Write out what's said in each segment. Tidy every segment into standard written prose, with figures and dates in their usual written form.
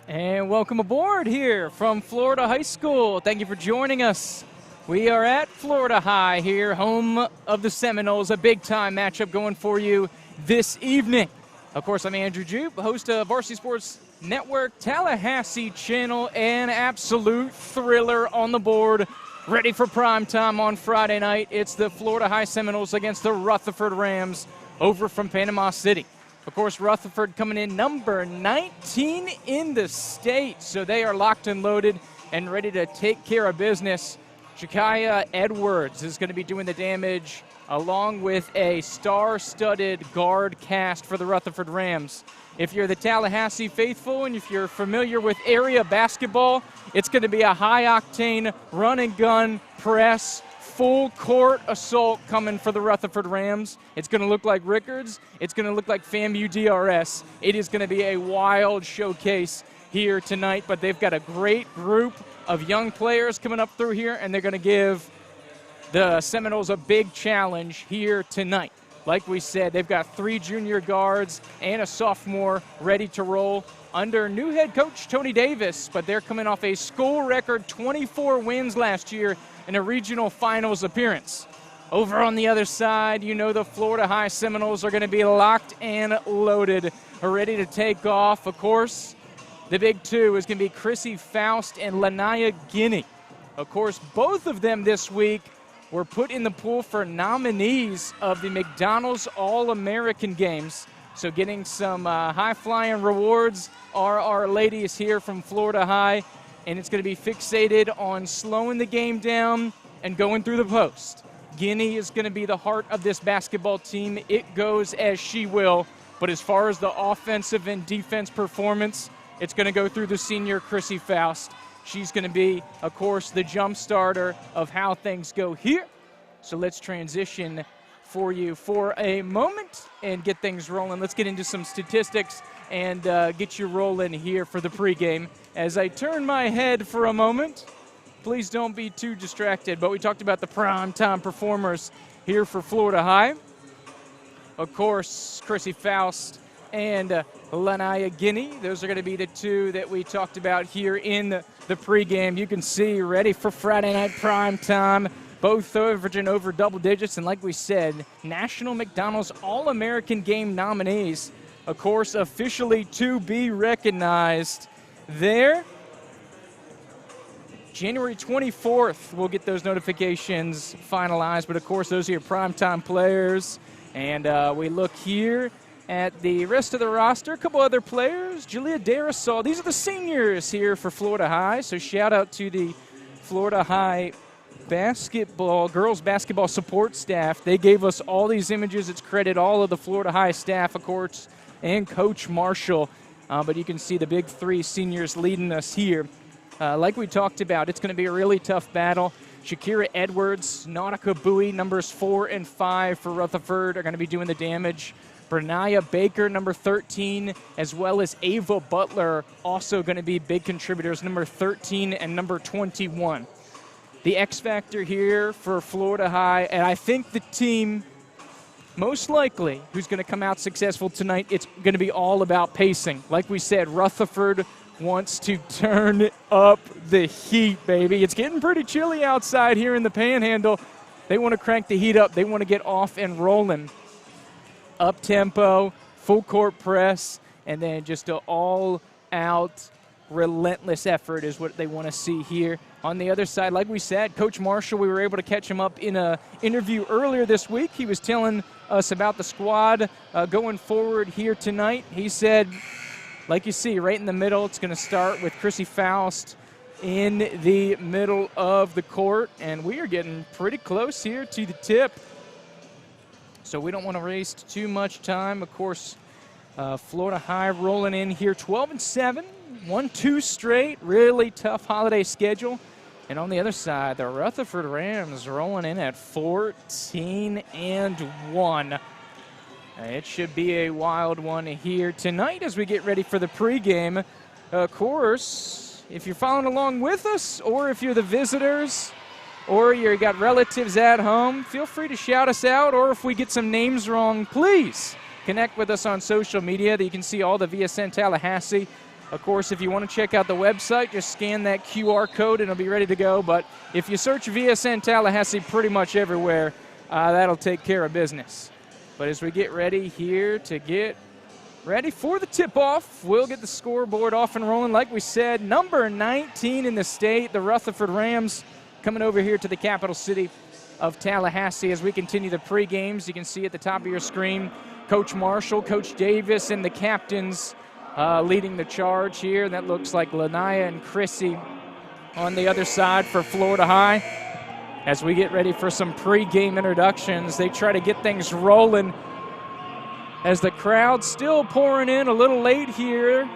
And welcome aboard here from Florida High School. Thank you for joining us. We are at Florida High here, home of the Seminoles, a big-time matchup going for you this evening. Of course, I'm Andrew Joop, host of Varsity Sports Network Tallahassee channel, an absolute thriller on the board, ready for prime time on Friday night. It's the Florida High Seminoles against the Rutherford Rams over from Panama City. Of course, Rutherford coming in number 19 in the state, so they are locked and loaded and ready to take care of business. Jakaya Edwards is going to be doing the damage along with a star-studded guard cast for the Rutherford Rams. If you're the Tallahassee faithful and if you're familiar with area basketball, it's going to be a high-octane run-and-gun press, full-court assault coming for the Rutherford Rams. It's going to look like Rickards. It's going to look like FAMU DRS. It is going to be a wild showcase here tonight, but they've got a great group of young players coming up through here, and they're going to give the Seminoles a big challenge here tonight. Like we said, they've got 3 junior guards and a sophomore ready to roll under new head coach Tony Davis, but they're coming off a school record 24 wins last year in a regional finals appearance. Over on the other side, you know the Florida High Seminoles are going to be locked and loaded, ready to take off. Of course, the big two is going to be Chrissy Faust and Lanaya Guinea. Of course, both of them this week were put in the pool for nominees of the McDonald's All-American Games. So getting some high-flying rewards are our ladies here from Florida High, and it's going to be fixated on slowing the game down and going through the post. Guinea is going to be the heart of this basketball team. It goes as she will, but as far as the offensive and defense performance, it's going to go through the senior Chrissy Faust. She's going to be, of course, the jump starter of how things go here. So let's transition for you for a moment and get things rolling. Let's get into some statistics and get you rolling here for the pregame. As I turn my head for a moment, please don't be too distracted, but we talked about the primetime performers here for Florida High. Of course, Chrissy Faust and Lanaya Guinea. Those are going to be the two that we talked about here in the pregame. You can see ready for Friday night prime time. Both averaging over double digits, and like we said, National McDonald's All-American Game nominees, of course, officially to be recognized there. January 24th, we'll get those notifications finalized, but of course, those are your primetime players. And we look here at the rest of the roster, a couple other players. Julia Darasol, these are the seniors here for Florida High, so shout out to the Florida High girls basketball support staff. They gave us all these images. It's credit all of the Florida High staff, of course, and Coach Marshall. But you can see the big 3 seniors leading us here. Like we talked about, it's going to be a really tough battle. Shakira Edwards, Nautica Bowie, numbers 4 and 5 for Rutherford, are going to be doing the damage. Bernaya Baker, number 13, as well as Ava Butler, also going to be big contributors, number 13 and number 21. The X factor here for Florida High, and I think the team most likely who's going to come out successful tonight, it's going to be all about pacing. Like we said, Rutherford wants to turn up the heat, baby. It's getting pretty chilly outside here in the Panhandle. They want to crank the heat up. They want to get off and rolling. Up-tempo, full-court press, and then just an all-out relentless effort is what they want to see here. On the other side, like we said, Coach Marshall, we were able to catch him up in an interview earlier this week. He was telling us about the squad going forward here tonight. He said, like you see, right in the middle, it's going to start with Chrissy Faust in the middle of the court, and we are getting pretty close here to the tip. So we don't want to waste too much time. Of course, Florida High rolling in here 12-7, 1-2 straight, really tough holiday schedule. And on the other side, the Rutherford Rams rolling in at 14-1. It should be a wild one here tonight as we get ready for the pregame. Of course, if you're following along with us, or if you're the visitors, or you got relatives at home, feel free to shout us out, or if we get some names wrong, please connect with us on social media. You can see all the VSN Tallahassee Of course, if you want to check out the website, just scan that QR code and it'll be ready to go. But if you search VSN Tallahassee pretty much everywhere, that'll take care of business. But as we get ready here to get ready for the tip-off, we'll get the scoreboard off and rolling. Like we said, number 19 in the state, the Rutherford Rams, coming over here to the capital city of Tallahassee. As we continue the pre-games, you can see at the top of your screen, Coach Marshall, Coach Davis, and the captains leading the charge here. That looks like Lanaya and Chrissy on the other side for Florida High. As we get ready for some pre-game introductions, they try to get things rolling as the crowd's still pouring in a little late here.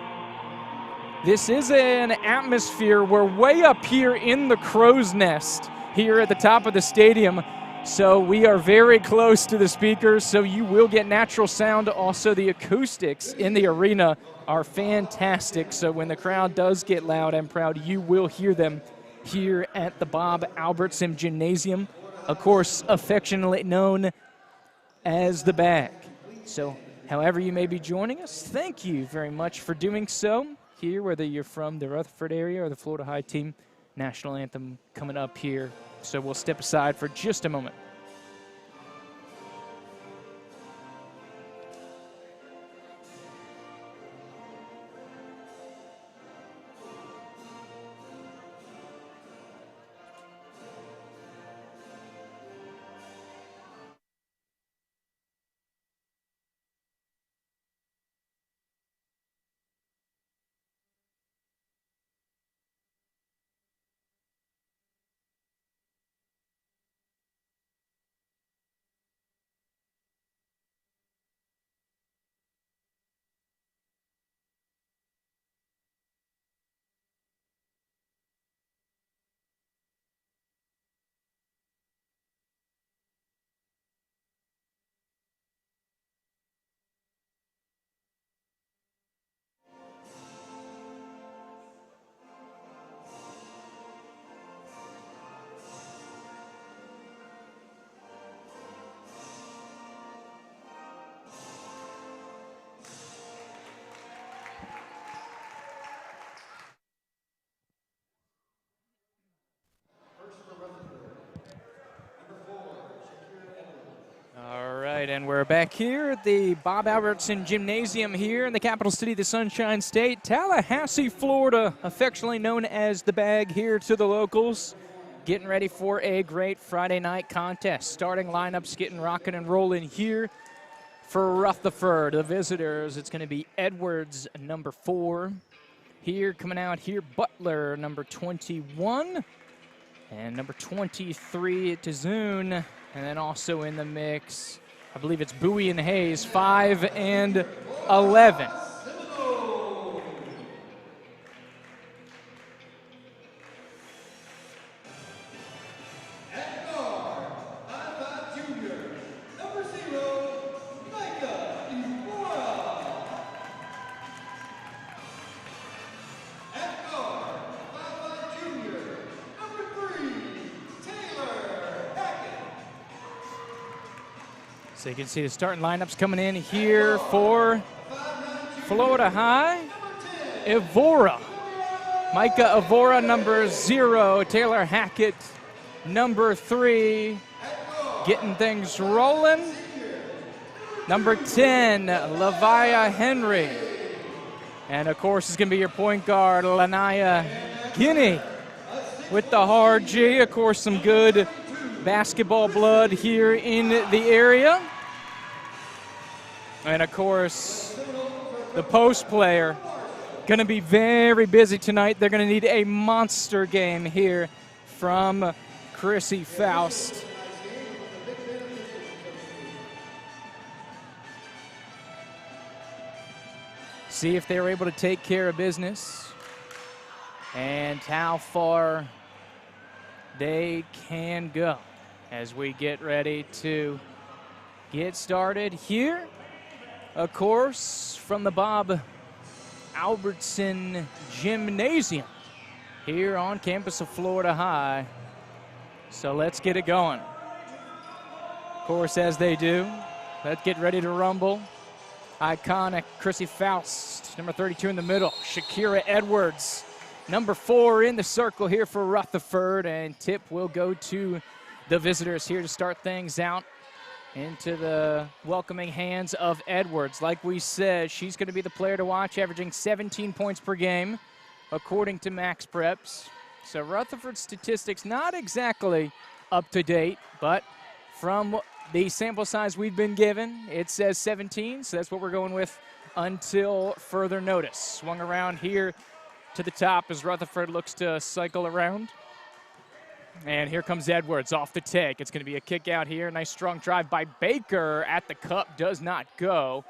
This is an atmosphere. We're way up here in the crow's nest here at the top of the stadium. So we are very close to the speakers, so you will get natural sound. Also, the acoustics in the arena are fantastic. So when the crowd does get loud and proud, you will hear them here at the Bob Albertson Gymnasium, of course, affectionately known as the Bag. So however you may be joining us, thank you very much for doing so here, whether you're from the Rutherford area or the Florida High team. National anthem coming up here. So we'll step aside for just a moment. And we're back here at the Bob Albertson Gymnasium here in the capital city of the Sunshine State. Tallahassee, Florida, affectionately known as the Bag here to the locals. Getting ready for a great Friday night contest. Starting lineups getting rocking and rolling here for Rutherford. The visitors, it's going to be Edwards, number 4. Here coming out here, Butler, number 21. And number 23, Tizoon. And then also in the mix, I believe it's Bowie and Hayes, 5 and 11. So you can see the starting lineups coming in here for Florida High. Evora, Micah Evora, number 0. Taylor Hackett, number 3. Getting things rolling. Number 10, Lavia Henry. And of course, it's going to be your point guard, Lanaya Guinea, with the hard G. Of course, some good basketball blood here in the area. And of course, the post player going to be very busy tonight. They're going to need a monster game here from Chrissy Faust. See if they're able to take care of business and how far they can go as we get ready to get started here. Of course, from the Bob Albertson Gymnasium here on campus of Florida High. So let's get it going. Of course, as they do, let's get ready to rumble. iconic Chrissy Faust, number 32 in the middle. Shakira Edwards, number 4 in the circle here for Rutherford, and tip will go to the visitors here to start things out into the welcoming hands of Edwards. Like we said, she's going to be the player to watch, averaging 17 points per game, according to Max Preps. So Rutherford's statistics not exactly up to date, but from the sample size we've been given, it says 17, so that's what we're going with until further notice. Swung around here to the top as Rutherford looks to cycle around. And here comes Edwards off the take. It's going to be a kick out here. Nice strong drive by Baker at the cup. Does not go.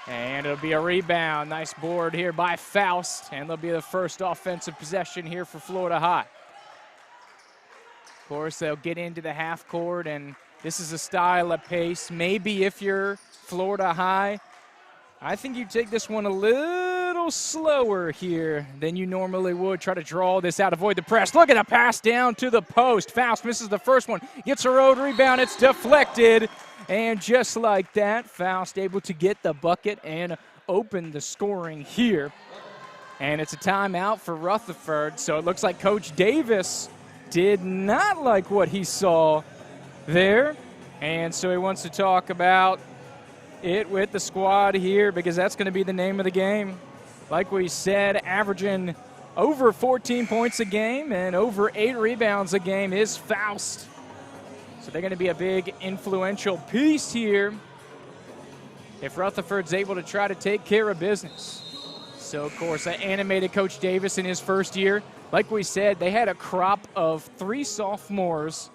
And it'll be a rebound. Nice board here by Faust. And it'll be the first offensive possession here for Florida High. Of course, they'll get into the half court, and this is a style of pace. Maybe if you're Florida High, I think you take this one a little slower here than you normally would. Try to draw this out, avoid the press. Look at the pass down to the post. Faust misses the first one, gets her own rebound. It's deflected, and just like that, Faust able to get the bucket and open the scoring here. And it's a timeout for Rutherford, so it looks like Coach Davis did not like what he saw there, and so he wants to talk about it with the squad here, because that's going to be the name of the game. Like we said, averaging over 14 points a game and over 8 rebounds a game is Faust. So they're going to be a big influential piece here if Rutherford's able to try to take care of business. So, of course, that animated Coach Davis in his first year. Like we said, they had a crop of 3 sophomores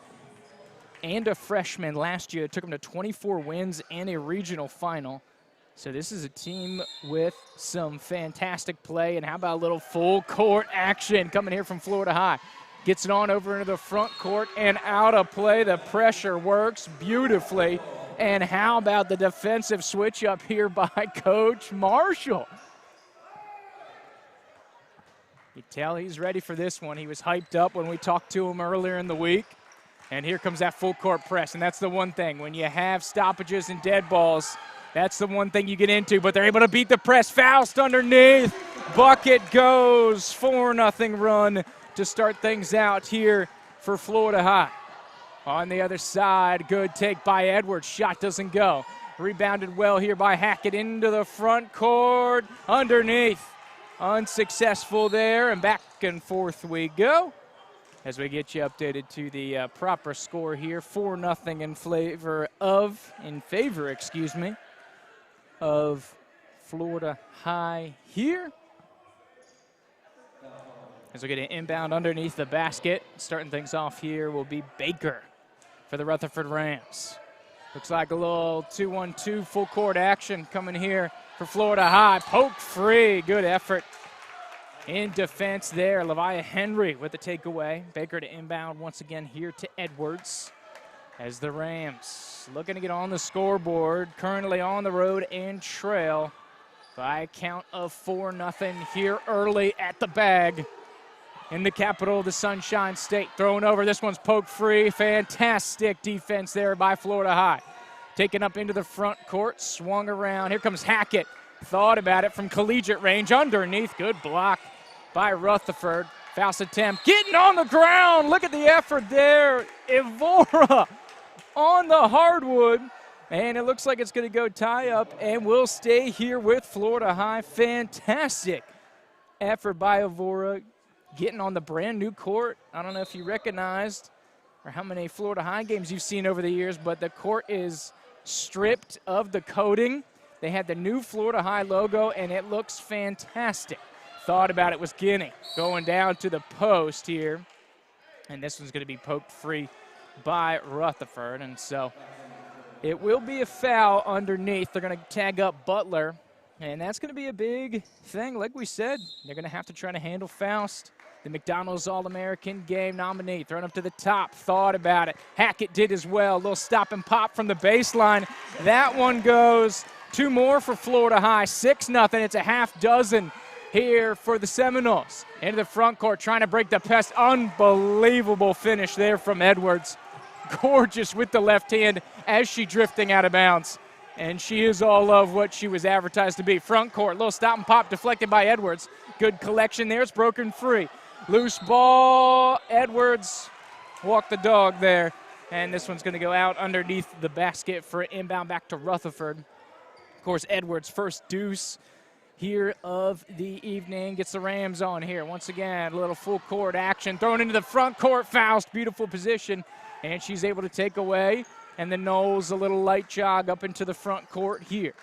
and a freshman last year. It took them to 24 wins and a regional final. So this is a team with some fantastic play. And how about a little full court action coming here from Florida High? Gets it on over into the front court and out of play. The pressure works beautifully. And how about the defensive switch up here by Coach Marshall? You tell he's ready for this one. He was hyped up when we talked to him earlier in the week. And here comes that full court press, and that's the one thing. When you have stoppages and dead balls, that's the one thing you get into, but they're able to beat the press. Faust underneath. Bucket goes. 4-0 run to start things out here for Florida High. On the other side, good take by Edwards. Shot doesn't go. Rebounded well here by Hackett into the front court. Underneath. Unsuccessful there, and back and forth we go as we get you updated to the proper score here. 4-0 in favor of Florida High here. As we get an inbound underneath the basket. Starting things off here will be Baker for the Rutherford Rams. Looks like a little 2-1-2 full court action coming here for Florida High. Poke free, good effort in defense there. Leviah Henry with the takeaway. Baker to inbound once again here to Edwards as the Rams looking to get on the scoreboard. Currently on the road and trail by a count of 4-0 here early at the bag in the capital of the Sunshine State. Thrown over, this one's poke free. Fantastic defense there by Florida High. Taken up into the front court, swung around. Here comes Hackett. Thought about it from collegiate range. Underneath, good block by Rutherford. Faust attempt, getting on the ground. Look at the effort there. Evora on the hardwood. And it looks like it's going to go tie up, and we'll stay here with Florida High. Fantastic effort by Evora, getting on the brand new court. I don't know if you recognized or how many Florida High games you've seen over the years, but the court is stripped of the coating. They had the new Florida High logo, and it looks fantastic. Thought about it was Guinea going down to the post here. And this one's going to be poked free by Rutherford. And so it will be a foul underneath. They're going to tag up Butler. And that's going to be a big thing. Like we said, they're going to have to try to handle Faust, the McDonald's All-American Game nominee. Thrown up to the top. Thought about it. Hackett did as well. A little stop and pop from the baseline. That one goes. 2 more for Florida High. 6-0. It's a half dozen here for the Seminoles. Into the front court, trying to break the press. Unbelievable finish there from Edwards. Gorgeous with the left hand as she drifting out of bounds. And she is all of what she was advertised to be. Front court, little stop and pop deflected by Edwards. Good collection there. It's broken free. Loose ball. Edwards walked the dog there. And this one's going to go out underneath the basket for inbound back to Rutherford. Of course, Edwards' first deuce here of the evening. Gets the Rams on here. Once again, a little full court action. Thrown into the front court. Faust. Beautiful position. And she's able to take away. And the Noles, a little light jog up into the front court here.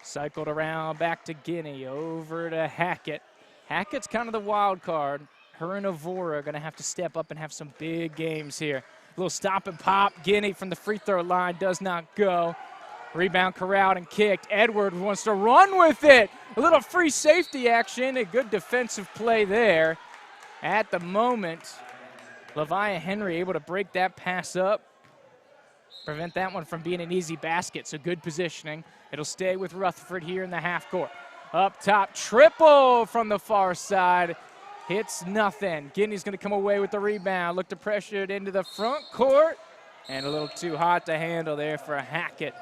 Cycled around back to Guinea, over to Hackett. Hackett's kind of the wild card. Her and Avora are going to have to step up and have some big games here. A little stop and pop. Guinea from the free throw line does not go. Rebound corralled and kicked. Edward wants to run with it. A little free safety action. A good defensive play there. At the moment, Leviah Henry able to break that pass up. Prevent that one from being an easy basket, so good positioning. It'll stay with Rutherford here in the half court. Up top, triple from the far side. Hits nothing. Guinea's going to come away with the rebound. Look to pressure it into the front court. And a little too hot to handle there for Hackett.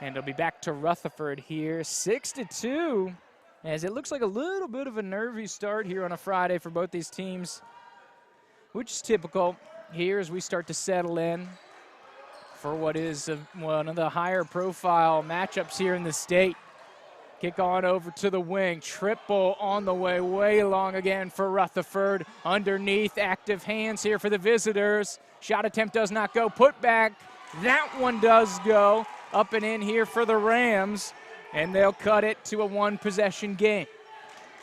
And it'll be back to Rutherford here, 6-2. As it looks like a little bit of a nervy start here on a Friday for both these teams, which is typical here as we start to settle in for what is one of the higher profile matchups here in the state. Kick on over to the wing. Triple on the way long again for Rutherford. Underneath, active hands here for the visitors. Shot attempt does not go. Put back, that one does go. Up and in here for the Rams, and they'll cut it to a one-possession game.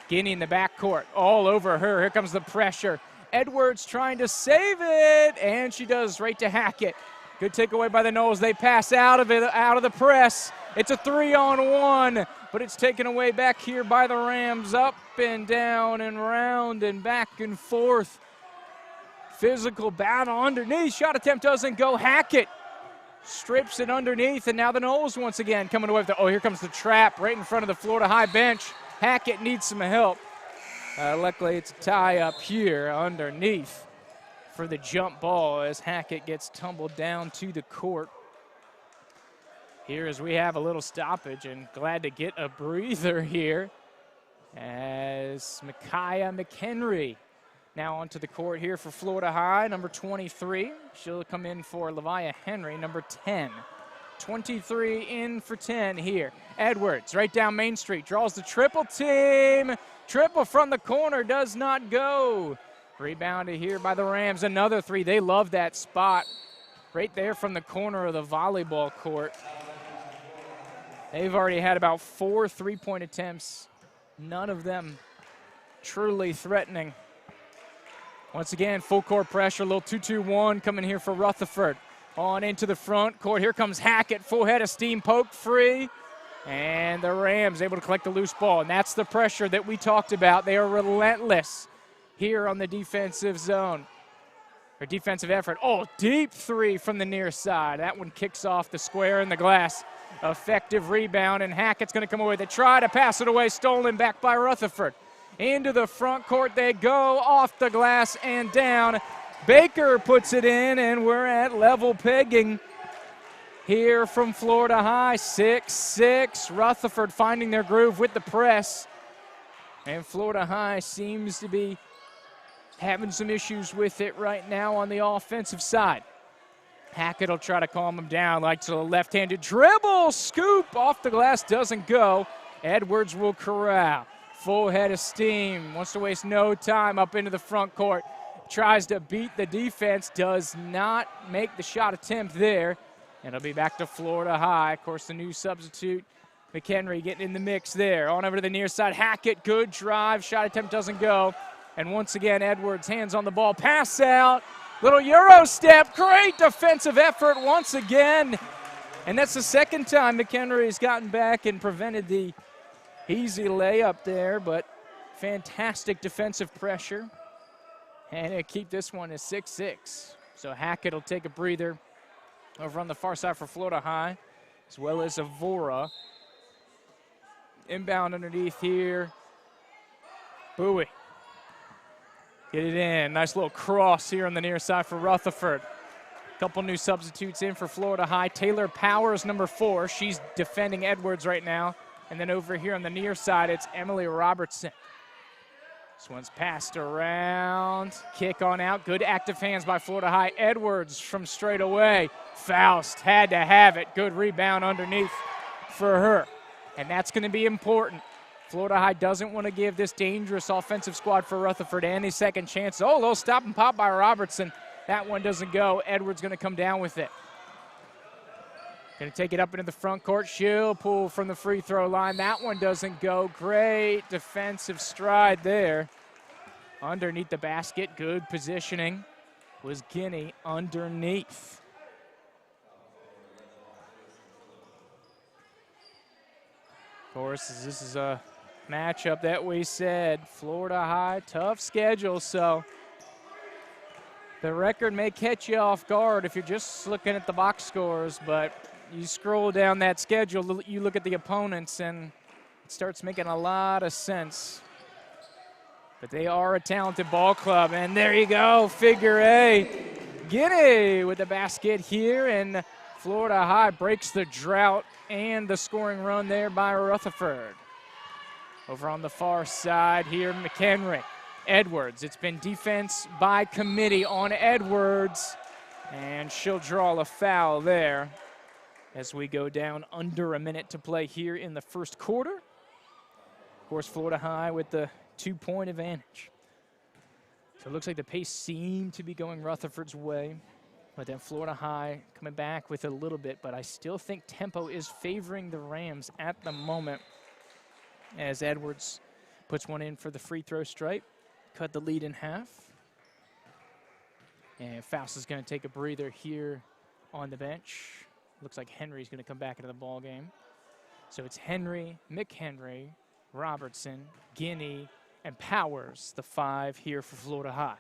Guinea in the backcourt, all over her. Here comes the pressure. Edwards trying to save it, and she does right to Hackett. Good takeaway by the Noles. They pass out of it, out of the press. It's a 3-on-1, but it's taken away back here by the Rams. Up and down and round and back and forth. Physical battle underneath. Shot attempt doesn't go. Hackett strips it underneath, and now the Noles once again coming away with the, oh, here comes the trap right in front of the Florida High bench. Hackett needs some help. Luckily, it's a tie up here underneath for the jump ball as Hackett gets tumbled down to the court. Here as we have a little stoppage, and glad to get a breather here as Micaiah McHenry now onto the court here for Florida High, number 23. She'll come in for Leviah Henry, number 10. 23 in for 10 here. Edwards right down Main Street, draws the triple team. Triple from the corner does not go. Rebounded here by the Rams. Another three. They love that spot right there from the corner of the volleyball court. They've already had about 4 3-point attempts. None of them truly threatening. Once again, full court pressure, a little 2-2-1 coming here for Rutherford. On into the front court. Here comes Hackett, full head of steam, poke free. And the Rams able to collect the loose ball. And that's the pressure that we talked about. They are relentless here on the defensive zone, or defensive effort. Oh, deep three from the near side. That one kicks off the square in the glass. Effective rebound, and Hackett's going to come away. They try to pass it away, stolen back by Rutherford. Into the front court they go, off the glass and down. Baker puts it in, and we're at level pegging here from Florida High. 6-6. Rutherford finding their groove with the press. And Florida High seems to be having some issues with it right now on the offensive side. Hackett will try to calm him down, like to the left-handed dribble. Scoop off the glass, doesn't go. Edwards will corral. Full head of steam, wants to waste no time up into the front court. Tries to beat the defense, does not make the shot attempt there. And it'll be back to Florida High. Of course, the new substitute, McHenry, getting in the mix there. On over to the near side, Hackett, good drive. Shot attempt doesn't go. And once again, Edwards, hands on the ball, pass out. Little Euro step, great defensive effort once again. And that's the second time McHenry's gotten back and prevented the easy layup there, but fantastic defensive pressure. And it'll keep this one at 6-6. So Hackett will take a breather over on the far side for Florida High, as well as Avora. Inbound underneath here. Bowie. Get it in. Nice little cross here on the near side for Rutherford. Couple new substitutes in for Florida High. Taylor Powers, number 4. She's defending Edwards right now. And then over here on the near side, it's Emily Robertson. This one's passed around. Kick on out. Good active hands by Florida High. Edwards from straight away. Faust had to have it. Good rebound underneath for her. And that's going to be important. Florida High doesn't want to give this dangerous offensive squad for Rutherford any second chance. Oh, a little stop and pop by Robertson. That one doesn't go. Edwards going to come down with it. Going to take it up into the front court. She'll pull from the free throw line. That one doesn't go. Great defensive stride there. Underneath the basket. Good positioning was Guinea underneath. Of course, this is a matchup that we said. Florida High, tough schedule, so the record may catch you off guard if you're just looking at the box scores, but you scroll down that schedule, you look at the opponents, and it starts making a lot of sense. But they are a talented ball club, and there you go, figure eight. Guinea with the basket here, and Florida High breaks the drought and the scoring run there by Rutherford. Over on the far side here, McHenry. Edwards, it's been defense by committee on Edwards, and she'll draw a foul there as we go down under a minute to play here in the first quarter. Of course, Florida High with the 2-point advantage. So it looks like the pace seemed to be going Rutherford's way, but then Florida High coming back with a little bit, but I still think tempo is favoring the Rams at the moment as Edwards puts one in for the free throw stripe. Cut the lead in half. And Faust is going to take a breather here on the bench. Looks like Henry's going to come back into the ball game. So it's Henry, McHenry, Robertson, Guinea, and Powers, the 5 here for Florida High.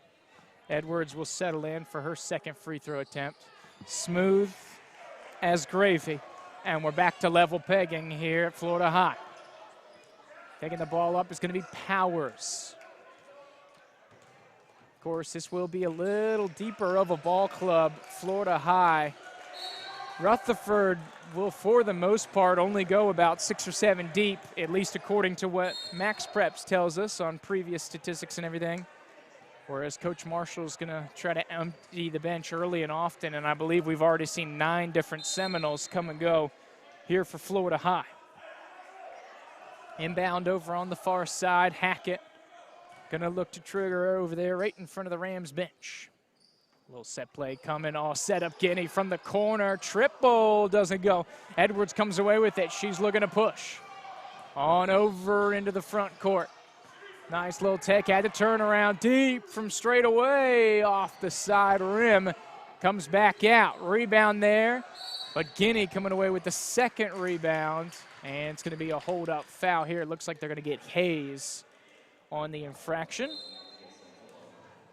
Edwards will settle in for her second free throw attempt. Smooth as gravy. And we're back to level pegging here at Florida High. Taking the ball up is going to be Powers. Of course, this will be a little deeper of a ball club. Florida High. Rutherford will, for the most part, only go about 6 or 7 deep, at least according to what Max Preps tells us on previous statistics and everything. Whereas Coach Marshall's going to try to empty the bench early and often, and I believe we've already seen 9 different Seminoles come and go here for Florida High. Inbound over on the far side, Hackett. Gonna look to trigger over there right in front of the Rams bench. A little set play coming, all set up. Guinea from the corner, triple doesn't go. Edwards comes away with it. She's looking to push. On over into the front court. Nice little take, had to turn around deep from straight away off the side rim. Comes back out, rebound there. But Guinea coming away with the second rebound. And it's gonna be a hold-up foul here. It looks like they're gonna get Hayes on the infraction.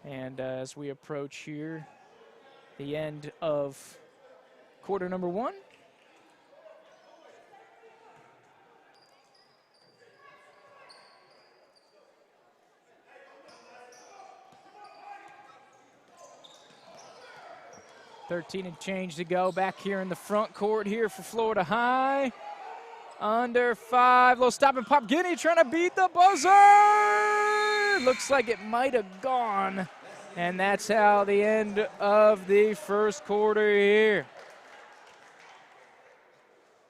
And as we approach here, the end of quarter number 1. $13 and change to go back here in the front court here for Florida High. Under 5, little stop and pop. Guinea trying to beat the buzzer. Looks like it might have gone. And that's how the end of the first quarter here.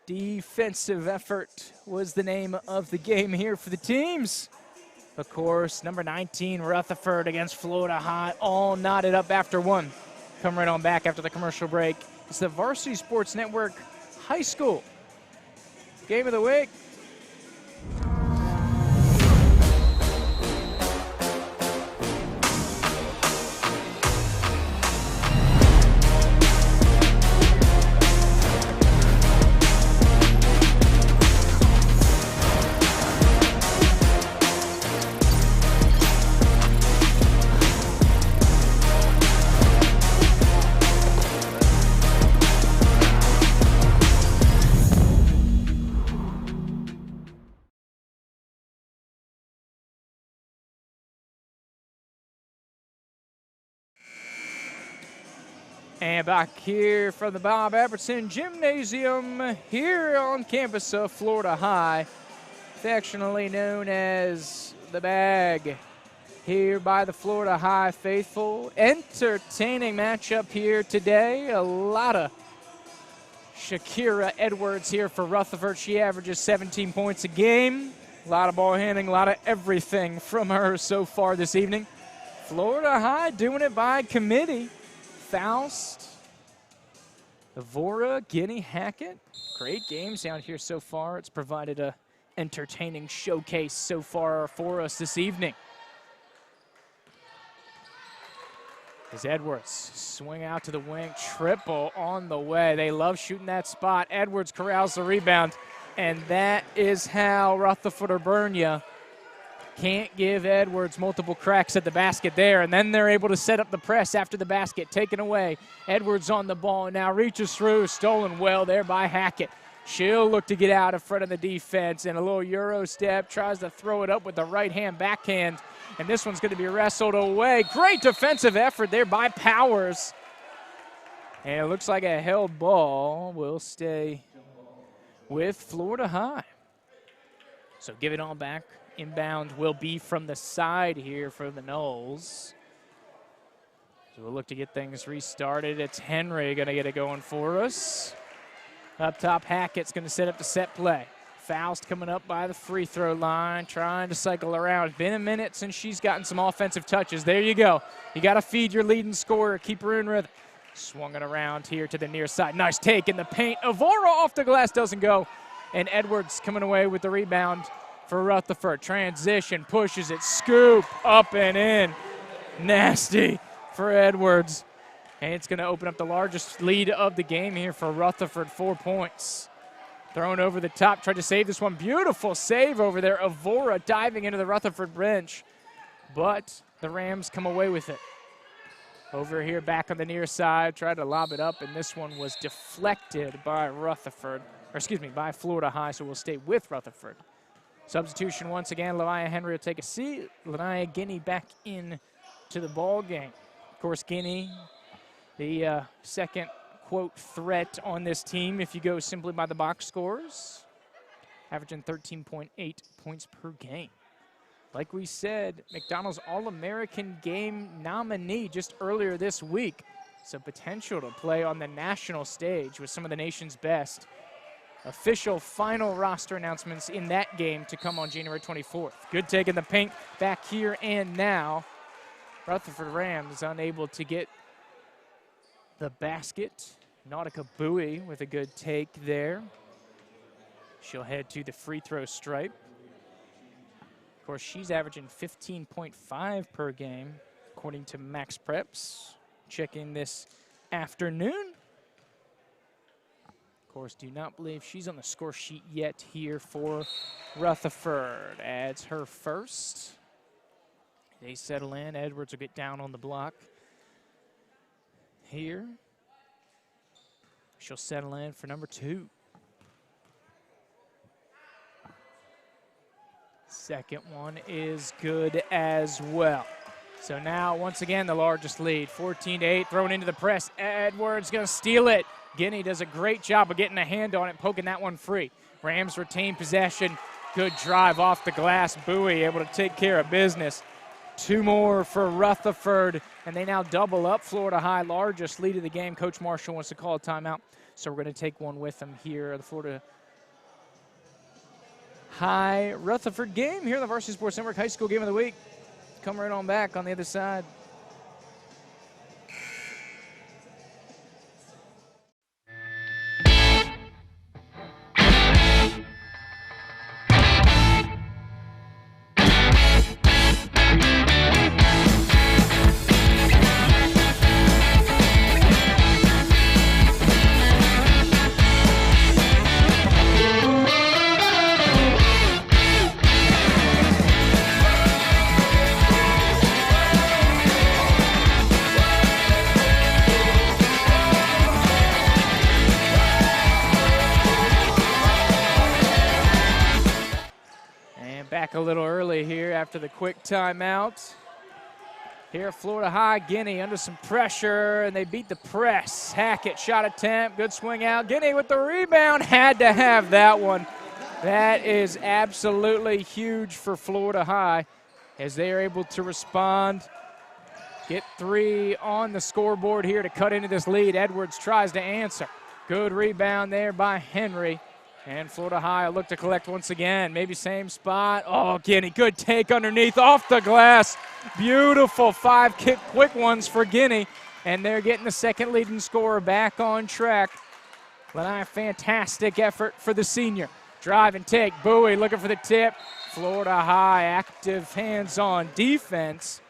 Defensive effort was the name of the game here for the teams. Of course, number 19, Rutherford against Florida High, all knotted up after 1. Come right on back after the commercial break. It's the Varsity Sports Network High School Game of the Week. And back here from the Bob Albertson Gymnasium here on campus of Florida High, affectionately known as the Bag, here by the Florida High faithful. Entertaining matchup here today. A lot of Shakira Edwards here for Rutherford. She averages 17 points a game. A lot of ball handling, a lot of everything from her so far this evening. Florida High doing it by committee. Faust, Evora, Guinea, Hackett. Great games down here so far. It's provided a entertaining showcase so far for us this evening. As Edwards swing out to the wing, triple on the way. They love shooting that spot. Edwards corrals the rebound, and that is how Rutherford or burn ya. Can't give Edwards multiple cracks at the basket there, and then they're able to set up the press after the basket, taken away. Edwards on the ball, now reaches through, stolen well there by Hackett. She'll look to get out in front of the defense, and a little Euro step, tries to throw it up with the right-hand backhand, and this one's going to be wrestled away. Great defensive effort there by Powers. And it looks like a held ball will stay with Florida High. So give it on back. Inbound will be from the side here for the Noles. So we'll look to get things restarted. It's Henry going to get it going for us. Up top, Hackett's going to set up the set play. Faust coming up by the free throw line, trying to cycle around. It's been a minute since she's gotten some offensive touches. There you go. You got to feed your leading scorer, keep her in rhythm. Swung it around here to the near side. Nice take in the paint. Evora off the glass, doesn't go. And Edwards coming away with the rebound for Rutherford. Transition, pushes it, scoop, up and in. Nasty for Edwards. And it's going to open up the largest lead of the game here for Rutherford, 4 points. Thrown over the top, tried to save this one. Beautiful save over there. Evora diving into the Rutherford bench, but the Rams come away with it. Over here, back on the near side, tried to lob it up, and this one was deflected by by Florida High, so we'll stay with Rutherford. Substitution once again. Lania Henry will take a seat. Lania Guinea back in to the ball game. Of course, Guinea, the second, quote, threat on this team if you go simply by the box scores, averaging 13.8 points per game. Like we said, McDonald's All-American Game nominee just earlier this week. So potential to play on the national stage with some of the nation's best. Official final roster announcements in that game to come on January 24th. Good take in the paint back here and now. Rutherford Rams unable to get the basket. Nautica Bowie with a good take there. She'll head to the free throw stripe. Of course, she's averaging 15.5 per game, according to Max Preps. Checking this afternoon. Of course, do not believe she's on the score sheet yet here for Rutherford. Adds her first. They settle in. Edwards will get down on the block here. She'll settle in for number 2. Second one is good as well. So now, once again, the largest lead, 14-8, thrown into the press. Edwards going to steal it. Guinea does a great job of getting a hand on it, poking that one free. Rams retain possession. Good drive off the glass. Bowie able to take care of business. 2 more for Rutherford, and they now double up Florida High, largest lead of the game. Coach Marshall wants to call a timeout, so we're going to take one with them here. The Florida High Rutherford game here in the Varsity Sports Network High School Game of the Week. Come right on back on the other side. A little early here after the quick timeout. Here, Florida High, Guinea under some pressure, and they beat the press. Hackett, shot attempt, good swing out. Guinea with the rebound, had to have that one. That is absolutely huge for Florida High as they are able to respond. Get 3 on the scoreboard here to cut into this lead. Edwards tries to answer. Good rebound there by Henry. And Florida High will look to collect once again. Maybe same spot. Oh, Guinea, good take underneath off the glass. Beautiful 5 quick ones for Guinea. And they're getting the second leading scorer back on track. Lanai, fantastic effort for the senior. Drive and take. Bowie looking for the tip. Florida High active hands-on defense.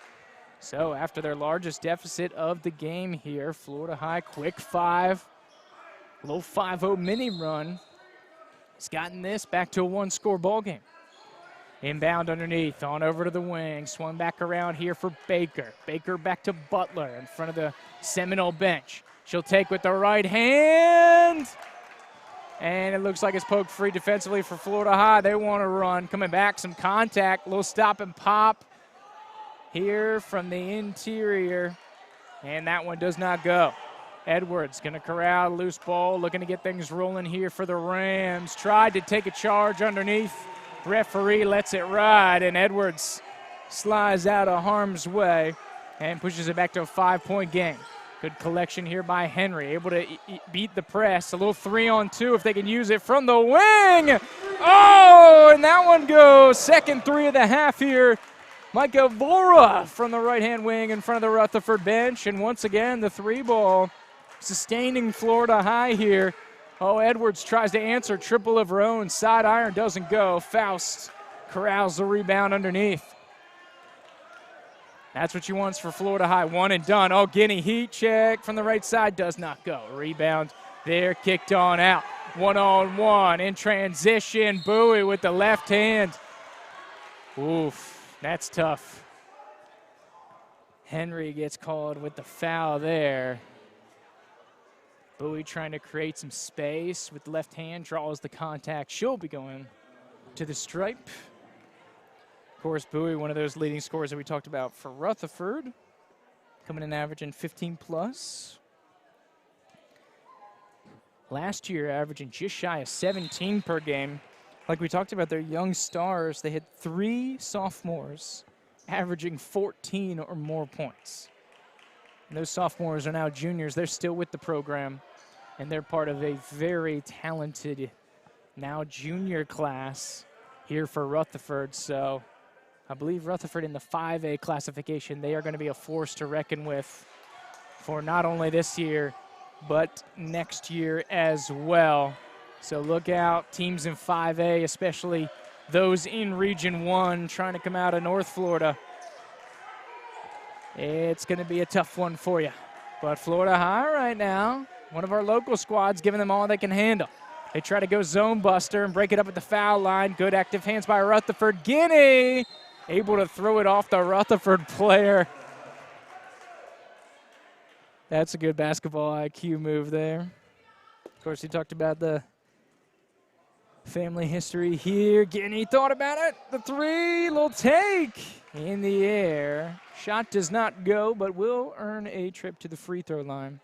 So after their largest deficit of the game here, Florida High quick 5. Low 5-0 mini run. It's gotten this back to a 1-score ball game. Inbound underneath, on over to the wing. Swung back around here for Baker. Baker back to Butler in front of the Seminole bench. She'll take with the right hand. And it looks like it's poked free defensively for Florida High. They want to run. Coming back, some contact. Little stop and pop here from the interior. And that one does not go. Edwards going to corral loose ball, looking to get things rolling here for the Rams. Tried to take a charge underneath. Referee lets it ride, and Edwards slides out of harm's way and pushes it back to a 5-point game. Good collection here by Henry, able to beat the press. A little 3-on-2 if they can use it from the wing. Oh, and that one goes. Second 3 of the half here. Micah Vora from the right-hand wing in front of the Rutherford bench. And once again, the 3-ball sustaining Florida High here. Oh, Edwards tries to answer, triple of her own. Side iron doesn't go. Faust corrals the rebound underneath. That's what she wants for Florida High. One and done. Oh, Guinea heat check from the right side does not go. Rebound there, kicked on out. 1-on-1 in transition. Bowie with the left hand. Oof, that's tough. Henry gets called with the foul there. Bowie trying to create some space with the left hand, draws the contact. She'll be going to the stripe. Of course, Bowie, one of those leading scorers that we talked about for Rutherford, coming in averaging 15+. Last year, averaging just shy of 17 per game. Like we talked about, their young stars, they had 3 sophomores averaging 14 or more points. And those sophomores are now juniors. They're still with the program. And they're part of a very talented, now junior class here for Rutherford. So I believe Rutherford in the 5A classification, they are going to be a force to reckon with for not only this year, but next year as well. So look out, teams in 5A, especially those in Region 1 trying to come out of North Florida. It's going to be a tough one for you. But Florida High right now, one of our local squads, giving them all they can handle. They try to go zone buster and break it up at the foul line. Good active hands by Rutherford. Guinea able to throw it off the Rutherford player. That's a good basketball IQ move there. Of course, he talked about the family history here. Guinea thought about it. The 3, little take in the air. Shot does not go, but will earn a trip to the free throw line.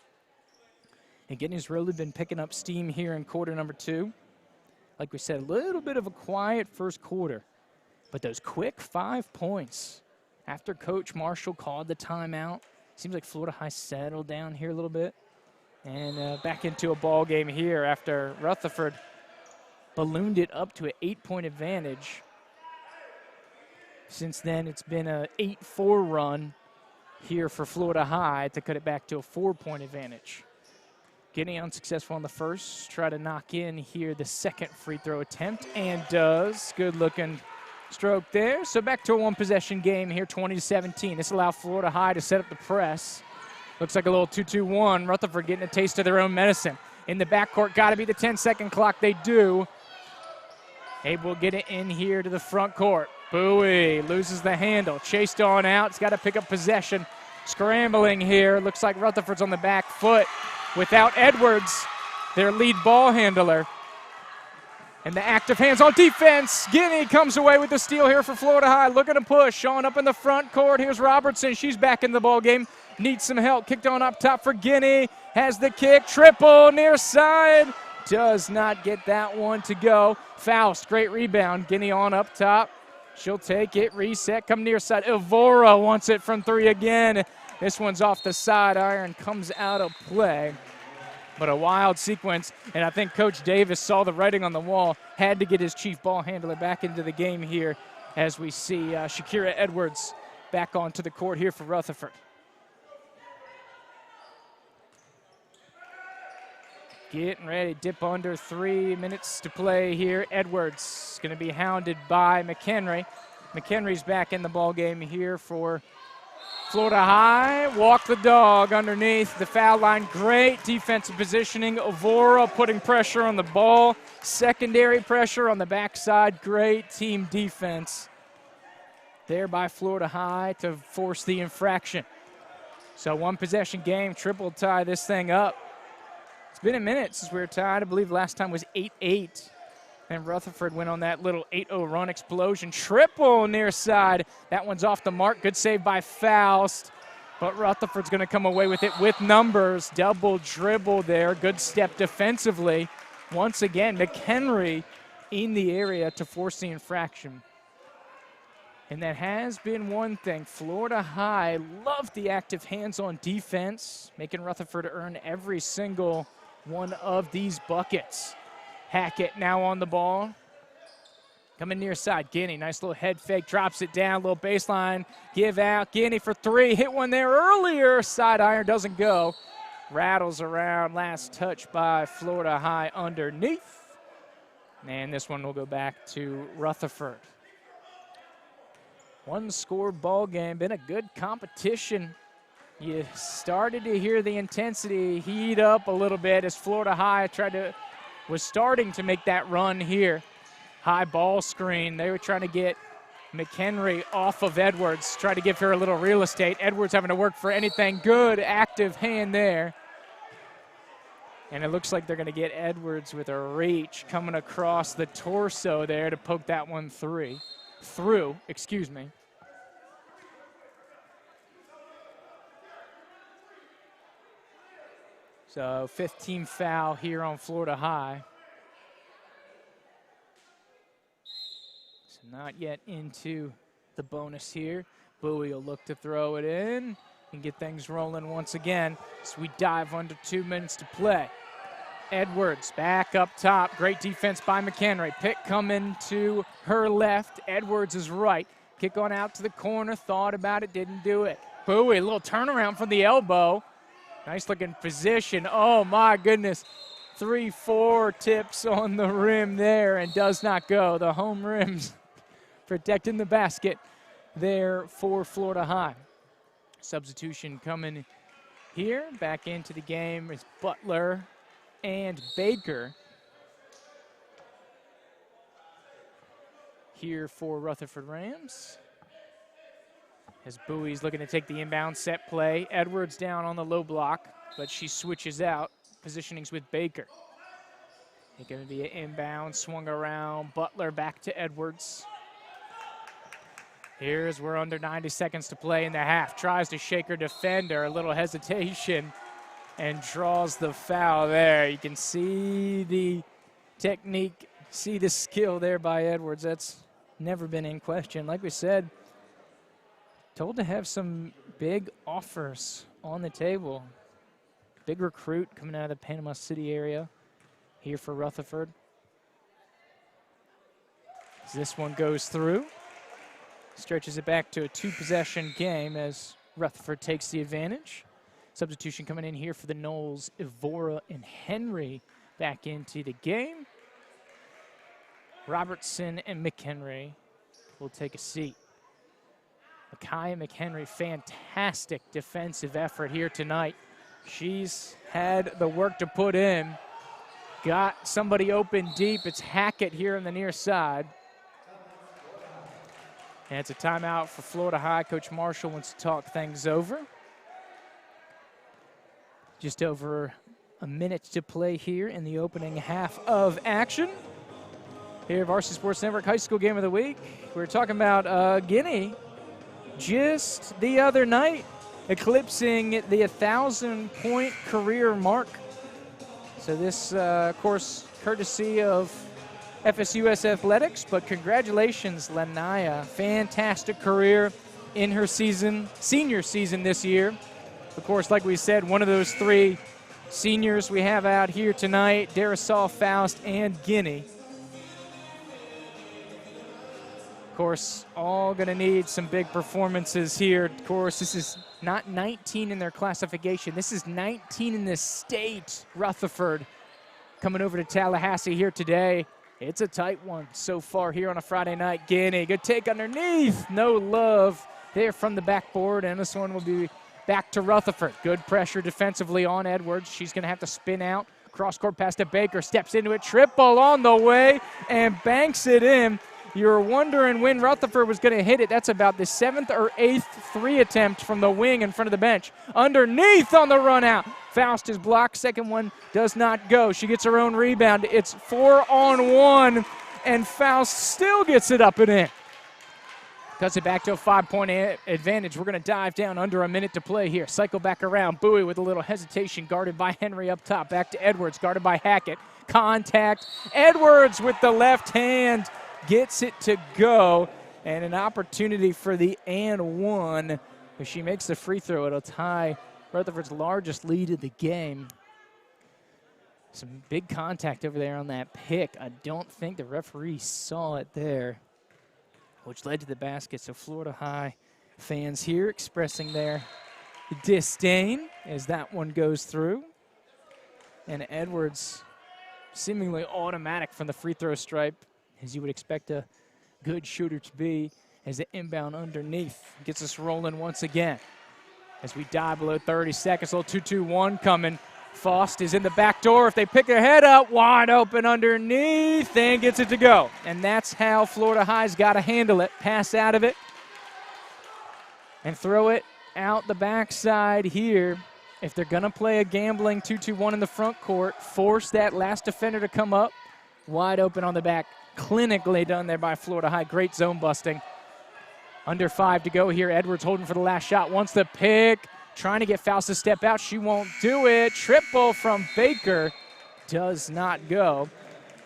And Guinea's really been picking up steam here in quarter number 2. Like we said, a little bit of a quiet first quarter. But those quick 5 points after Coach Marshall called the timeout. Seems like Florida High settled down here a little bit. And back into a ball game here after Rutherford ballooned it up to an 8-point advantage. Since then, it's been an 8-4 run here for Florida High to cut it back to a 4-point advantage. Guinea unsuccessful on the first. Try to knock in here the second free throw attempt, and does. Good-looking stroke there. So back to a 1-possession game here, 20-17. This allowed Florida High to set up the press. Looks like a little 2-2-1. Rutherford getting a taste of their own medicine. In the backcourt, got to be the 10-second clock. They do. Able to get it in here to the front court. Bowie loses the handle. Chased on out. He's got to pick up possession. Scrambling here. Looks like Rutherford's on the back foot without Edwards, their lead ball handler. And the active hands on defense. Guinea comes away with the steal here for Florida High. Looking to push. Showing up in the front court. Here's Robertson. She's back in the ball game. Needs some help. Kicked on up top for Guinea. Has the kick. Triple near side. Does not get that one to go. Faust, great rebound. Guinea on up top. She'll take it. Reset. Come near side. Evora wants it from three again. This one's off the side iron. Comes out of play. But a wild sequence, and I think Coach Davis saw the writing on the wall, had to get his chief ball handler back into the game here as we see Shakira Edwards back onto the court here for Rutherford. Getting ready, dip under, 3 minutes to play here. Edwards going to be hounded by McHenry. McHenry's back in the ball game here for Florida High. Walk the dog underneath the foul line. Great defensive positioning. Evora putting pressure on the ball. Secondary pressure on the backside. Great team defense there by Florida High to force the infraction. So one possession game, triple tie this thing up. It's been a minute since we were tied. I believe last time was 8-8. And Rutherford went on that little 8-0 run explosion. Triple near side. That one's off the mark. Good save by Faust. But Rutherford's going to come away with it with numbers. Double dribble there. Good step defensively. Once again, McHenry in the area to force the infraction. And that has been one thing. Florida High loved the active hands on defense, making Rutherford earn every single one of these buckets. Hackett now on the ball. Coming near side, Guinea, nice little head fake, drops it down, little baseline, give out, Guinea for three, hit one there earlier, side iron doesn't go. Rattles around, last touch by Florida High underneath. And this one will go back to Rutherford. One score ball game, been a good competition. You started to hear the intensity heat up a little bit as Florida High was starting to make that run here. High ball screen. They were trying to get McHenry off of Edwards, try to give her a little real estate. Edwards having to work for anything. Good active hand there. And it looks like they're going to get Edwards with a reach coming across the torso there to poke that one through. So 15 foul here on Florida High. So not yet into the bonus here. Bowie will look to throw it in and get things rolling once again. So we dive under 2 minutes to play. Edwards back up top. Great defense by McHenry. Pick coming to her left. Edwards is right. Kick on out to the corner. Thought about it, didn't do it. Bowie, a little turnaround from the elbow. Nice looking position. Oh my goodness. 3-4 tips on the rim there and does not go. The home rims protecting the basket there for Florida High. Substitution coming here. Back into the game is Butler and Baker here for Rutherford Rams. As Bowie's looking to take the inbound set play. Edwards down on the low block, but she switches out. Positionings with Baker. It's going to be an inbound, swung around. Butler back to Edwards. Here's we're under 90 seconds to play in the half. Tries to shake her defender, a little hesitation, and draws the foul there. You can see the technique, see the skill there by Edwards. That's never been in question. Like we said, told to have some big offers on the table. Big recruit coming out of the Panama City area here for Rutherford. As this one goes through, stretches it back to a two-possession game as Rutherford takes the advantage. Substitution coming in here for the Noles, Evora and Henry back into the game. Robertson and McHenry will take a seat. Micaiah McHenry, fantastic defensive effort here tonight. She's had the work to put in. Got somebody open deep. It's Hackett here on the near side. And it's a timeout for Florida High. Coach Marshall wants to talk things over. Just over a minute to play here in the opening half of action. here, Varsity Sports Network High School Game of the Week. We're talking about Guinea just the other night, eclipsing the 1,000-point career mark. So this, of course, courtesy of FSUS Athletics, but congratulations, Lanaya. Fantastic career in her senior season this year. Of course, like we said, one of those 3 seniors we have out here tonight, Darasol, Faust, and Guinea. Of course, all going to need some big performances here. Of course, this is not 19 in their classification. This is 19 in the state. Rutherford coming over to Tallahassee here today. It's a tight one so far here on a Friday night. Guinea, good take underneath. No love there from the backboard, and this one will be back to Rutherford. Good pressure defensively on Edwards. She's going to have to spin out. Cross-court pass to Baker. Steps into it. Triple on the way and banks it in. You're wondering when Rutherford was going to hit it. That's about the 7th or 8th 3 attempt from the wing in front of the bench. Underneath on the run out. Faust is blocked. Second one does not go. She gets her own rebound. It's 4-on-1, and Faust still gets it up and in. Cuts it back to a 5-point advantage. We're going to dive down under a minute to play here. Cycle back around. Bowie with a little hesitation, guarded by Henry up top. Back to Edwards, guarded by Hackett. Contact. Edwards with the left hand gets it to go, and an opportunity for the and one. If she makes the free throw, it'll tie Rutherford's largest lead of the game. Some big contact over there on that pick. I don't think the referee saw it there, which led to the basket. So Florida High fans here expressing their disdain as that one goes through. And Edwards seemingly automatic from the free throw stripe, as you would expect a good shooter to be, as the inbound underneath gets us rolling once again. As we dive below 30 seconds, little 2-2-1 coming. Faust is in the back door. If they pick their head up, wide open underneath, and gets it to go. And that's how Florida High's got to handle it. Pass out of it and throw it out the backside here. If they're going to play a gambling 2-2-1 in the front court, force that last defender to come up. Wide open on the back. Clinically done there by Florida High. Great zone busting. Under 5 to go here. Edwards holding for the last shot. Wants the pick. Trying to get Faust to step out. She won't do it. Triple from Baker. Does not go.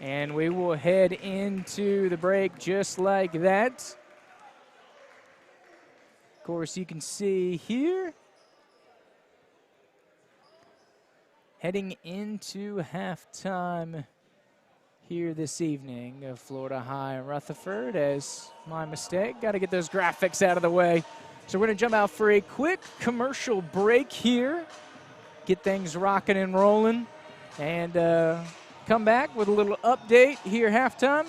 And we will head into the break just like that. Of course, you can see here, heading into halftime here this evening of Florida High and Rutherford, as my mistake. Got to get those graphics out of the way. So we're going to jump out for a quick commercial break here, get things rocking and rolling, and come back with a little update here halftime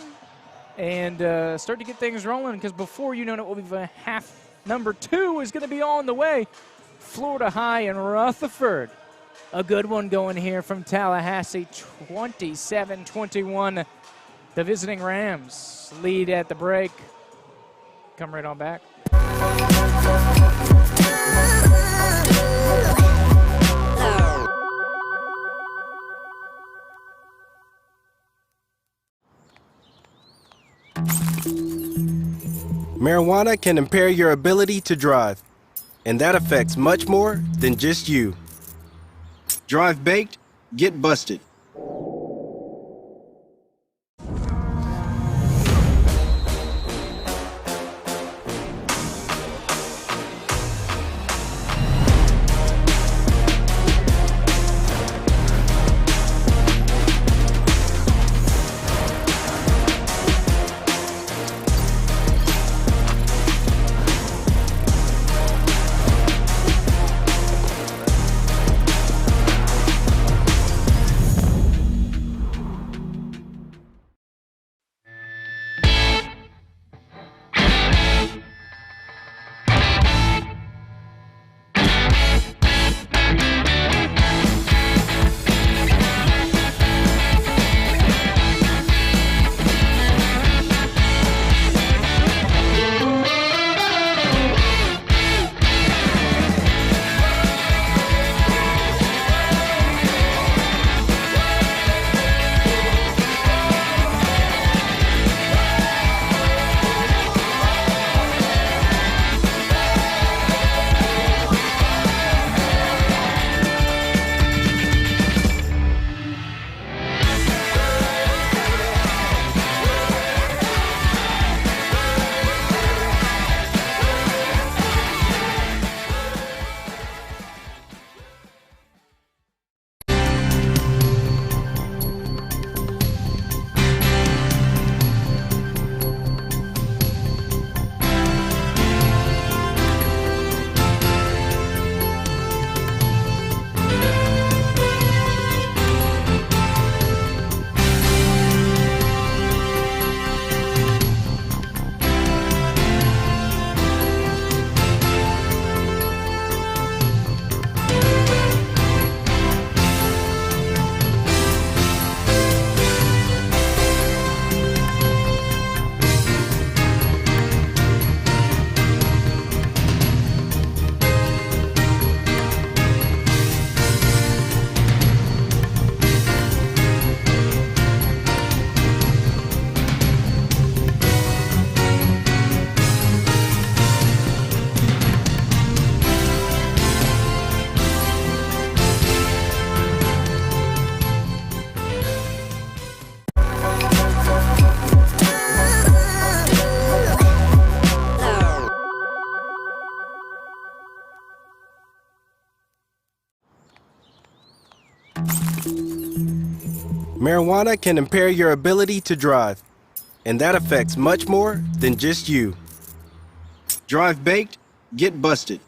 and start to get things rolling, because before you know it, we'll be half number 2 is going to be on the way. Florida High and Rutherford. A good one going here from Tallahassee, 27-21. The visiting Rams lead at the break. Come right on back. Marijuana can impair your ability to drive, and that affects much more than just you. Drive baked, get busted. Marijuana can impair your ability to drive, and that affects much more than just you. Drive baked, get busted.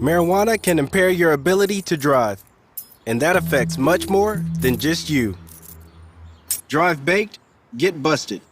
Marijuana can impair your ability to drive, and that affects much more than just you. Drive baked, get busted.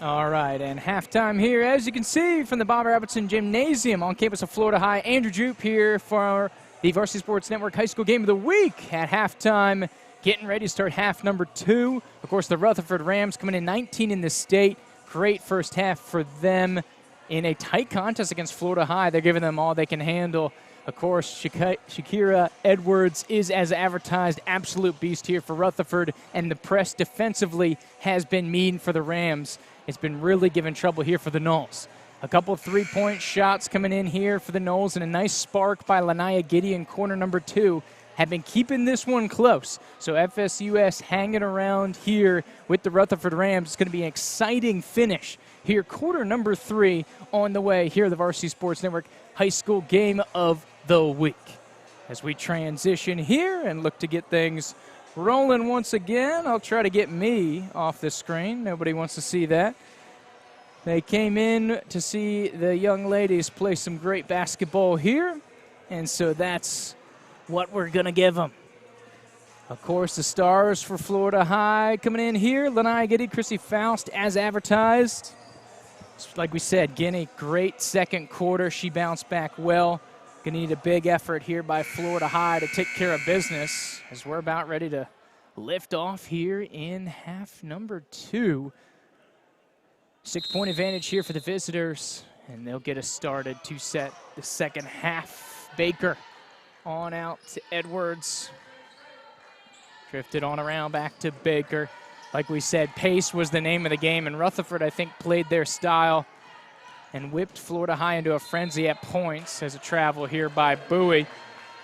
All right, and halftime here, as you can see from the Bob Robertson Gymnasium on campus of Florida High. Andrew Joop here for the Varsity Sports Network High School Game of the Week at halftime, getting ready to start half number 2. Of course, the Rutherford Rams coming in 19 in the state. Great first half for them in a tight contest against Florida High. They're giving them all they can handle. Of course, Shakira Edwards is, as advertised, absolute beast here for Rutherford, and the press defensively has been mean for the Rams. It's been really giving trouble here for the Noles. A couple three-point shots coming in here for the Noles, and a nice spark by Lanaya Giddy in corner number 2. Have been keeping this one close. So FSUS hanging around here with the Rutherford Rams. It's going to be an exciting finish here. Quarter number 3 on the way here, the Varsity Sports Network High School Game of the Week. As we transition here and look to get things rolling once again, I'll try to get me off the screen. Nobody wants to see that. They came in to see the young ladies play some great basketball here, and so that's what we're going to give them. Of course, the stars for Florida High coming in here. Lanaya Giddy, Chrissy Faust, as advertised. Like we said, Guinea, great second quarter. She bounced back well. Going to need a big effort here by Florida High to take care of business as we're about ready to lift off here in half number 2. 6-point advantage here for the visitors, and they'll get us started to set the second half. Baker on out to Edwards. Drifted on around back to Baker. Like we said, pace was the name of the game, and Rutherford, I think, played their style and whipped Florida High into a frenzy at points as a travel here by Bowie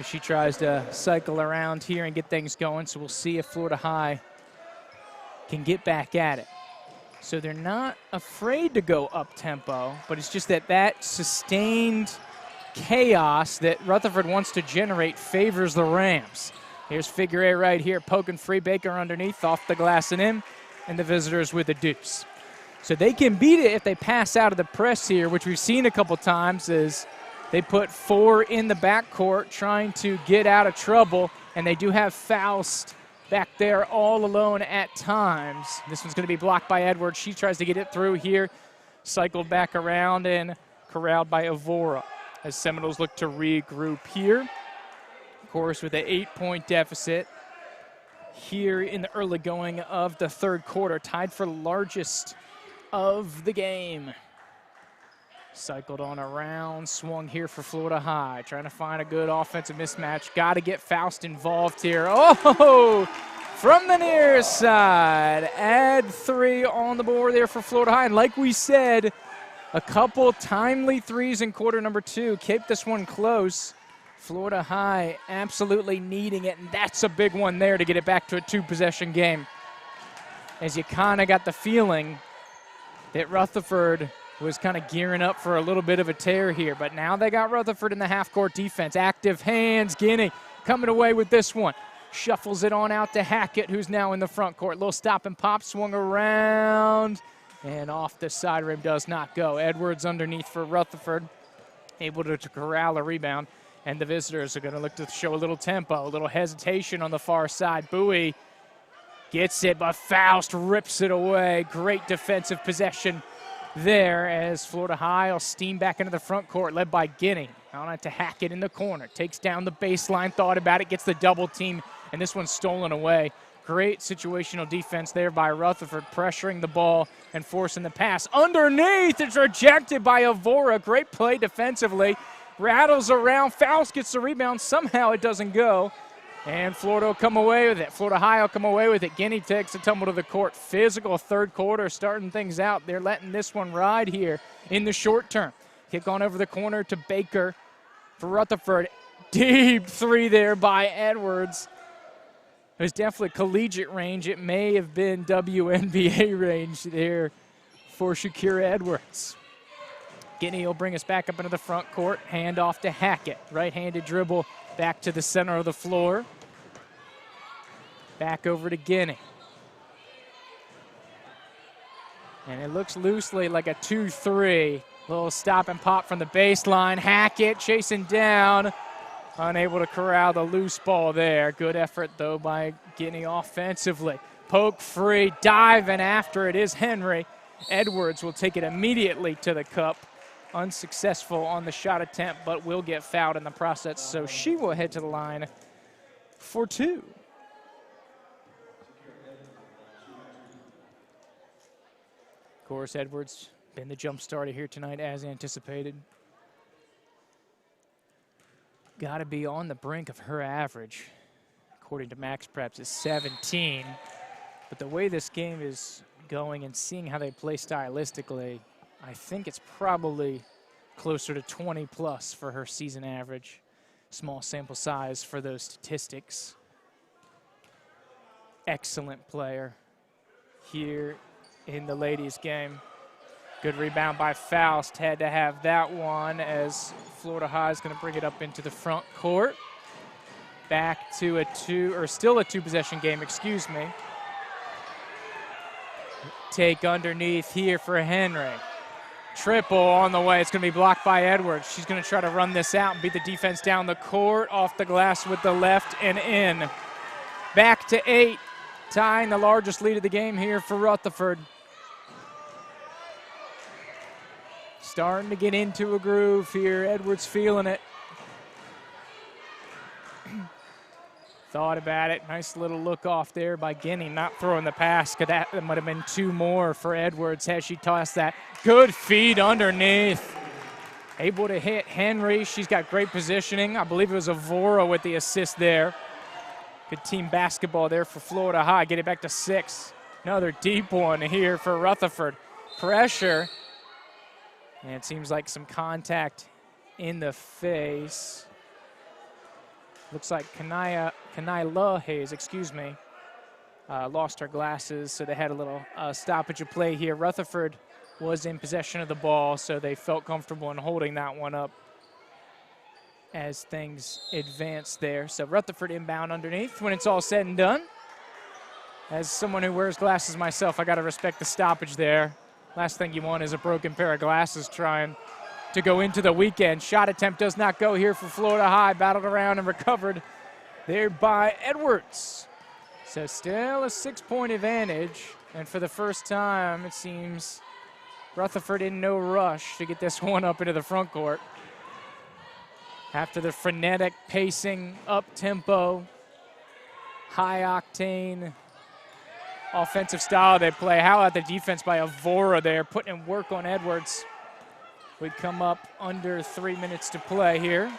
as she tries to cycle around here and get things going. So we'll see if Florida High can get back at it. So they're not afraid to go up-tempo, but it's just that sustained chaos that Rutherford wants to generate favors the Rams. Here's figure 8 right here, poking free. Baker underneath, off the glass and in, and the visitors with a deuce. So they can beat it if they pass out of the press here, which we've seen a couple times is they put 4 in the backcourt trying to get out of trouble, and they do have Faust back there all alone at times. This one's going to be blocked by Edwards. She tries to get it through here, cycled back around and corralled by Evora as Seminoles look to regroup here. Of course, with an 8-point deficit here in the early going of the third quarter, tied for largest of the game. Cycled on around, swung here for Florida High, trying to find a good offensive mismatch. Got to get Faust involved here. Oh, from the near side, add 3 on the board there for Florida High. And like we said, a couple timely threes in quarter number 2. Keep this one close. Florida High absolutely needing it, and that's a big one there to get it back to a 2-possession game. As you kind of got the feeling that Rutherford was kind of gearing up for a little bit of a tear here, but now they got Rutherford in the half-court defense. Active hands, Guinea coming away with this one. Shuffles it on out to Hackett, who's now in the front court. Little stop and pop, swung around, and off the side rim does not go. Edwards underneath for Rutherford, able to corral a rebound, and the visitors are going to look to show a little tempo, a little hesitation on the far side. Bowie gets it, but Faust rips it away. Great defensive possession there as Florida High will steam back into the front court, led by Guinea. On it to Hackett in the corner. Takes down the baseline, thought about it, gets the double team, and this one's stolen away. Great situational defense there by Rutherford, pressuring the ball and forcing the pass. Underneath, it's rejected by Evora. Great play defensively. Rattles around, Faust gets the rebound. Somehow it doesn't go. And Florida will come away with it. Florida High will come away with it. Guinea takes a tumble to the court. Physical third quarter, starting things out. They're letting this one ride here in the short term. Kick on over the corner to Baker for Rutherford. Deep 3 there by Edwards. It was definitely collegiate range. It may have been WNBA range there for Shakira Edwards. Guinea will bring us back up into the front court. Hand off to Hackett. Right-handed dribble back to the center of the floor. Back over to Guinea. And it looks loosely like a 2-3. Little stop and pop from the baseline. Hackett chasing down. Unable to corral the loose ball there. Good effort, though, by Guinea offensively. Poke free, diving after it is Henry. Edwards will take it immediately to the cup. Unsuccessful on the shot attempt, but will get fouled in the process, so she will head to the line for 2. Of course, Edwards been the jump starter here tonight as anticipated. Got to be on the brink of her average, according to Max Preps, is 17. But the way this game is going and seeing how they play stylistically, I think it's probably closer to 20 plus for her season average. Small sample size for those statistics. Excellent player here in the ladies' game. Good rebound by Faust. Had to have that one as Florida High is going to bring it up into the front court. Back to still a 2-possession game, excuse me. Take underneath here for Henry. Triple on the way. It's going to be blocked by Edwards. She's going to try to run this out and beat the defense down the court. Off the glass with the left and in. Back to 8. Tying the largest lead of the game here for Rutherford. Starting to get into a groove here. Edwards feeling it. Thought about it. Nice little look off there by Guinea, not throwing the pass. That might have been 2 more for Edwards as she tossed that. Good feed underneath. Able to hit Henry. She's got great positioning. I believe it was Avora with the assist there. Good team basketball there for Florida High. Get it back to 6. Another deep one here for Rutherford. Pressure. And it seems like some contact in the face. Looks like Kanai Hayes, lost her glasses, so they had a little stoppage of play here. Rutherford was in possession of the ball, so they felt comfortable in holding that one up as things advanced there. So Rutherford inbound underneath when it's all said and done. As someone who wears glasses myself, I got to respect the stoppage there. Last thing you want is a broken pair of glasses trying to go into the weekend. Shot attempt does not go here for Florida High. Battled around and recovered there by Edwards. So still a 6-point advantage. And for the first time, it seems Rutherford in no rush to get this one up into the front court. After the frenetic pacing, up-tempo, high-octane offensive style they play. How about the defense by Avora there, putting in work on Edwards. We come up under 3 minutes to play here.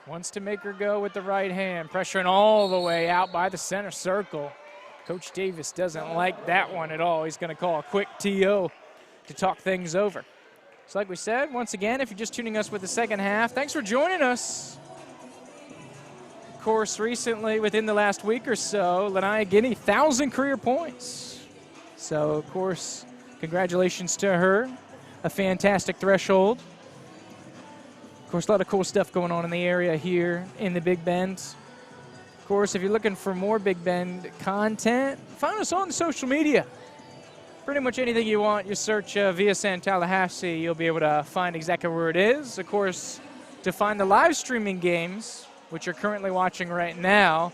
Wants to make her go with the right hand, pressuring all the way out by the center circle. Coach Davis doesn't like that one at all. He's going to call a quick TO to talk things over. So like we said, once again, if you're just tuning us with the second half, thanks for joining us. Of course, recently, within the last week or so, Lanaya Guinea, 1,000 career points. So, of course, congratulations to her. A fantastic threshold. Of course, a lot of cool stuff going on in the area here in the Big Bend. Of course, if you're looking for more Big Bend content, find us on social media. Pretty much anything you want, you search VSN Tallahassee, you'll be able to find exactly where it is. Of course, to find the live streaming games, which you're currently watching right now,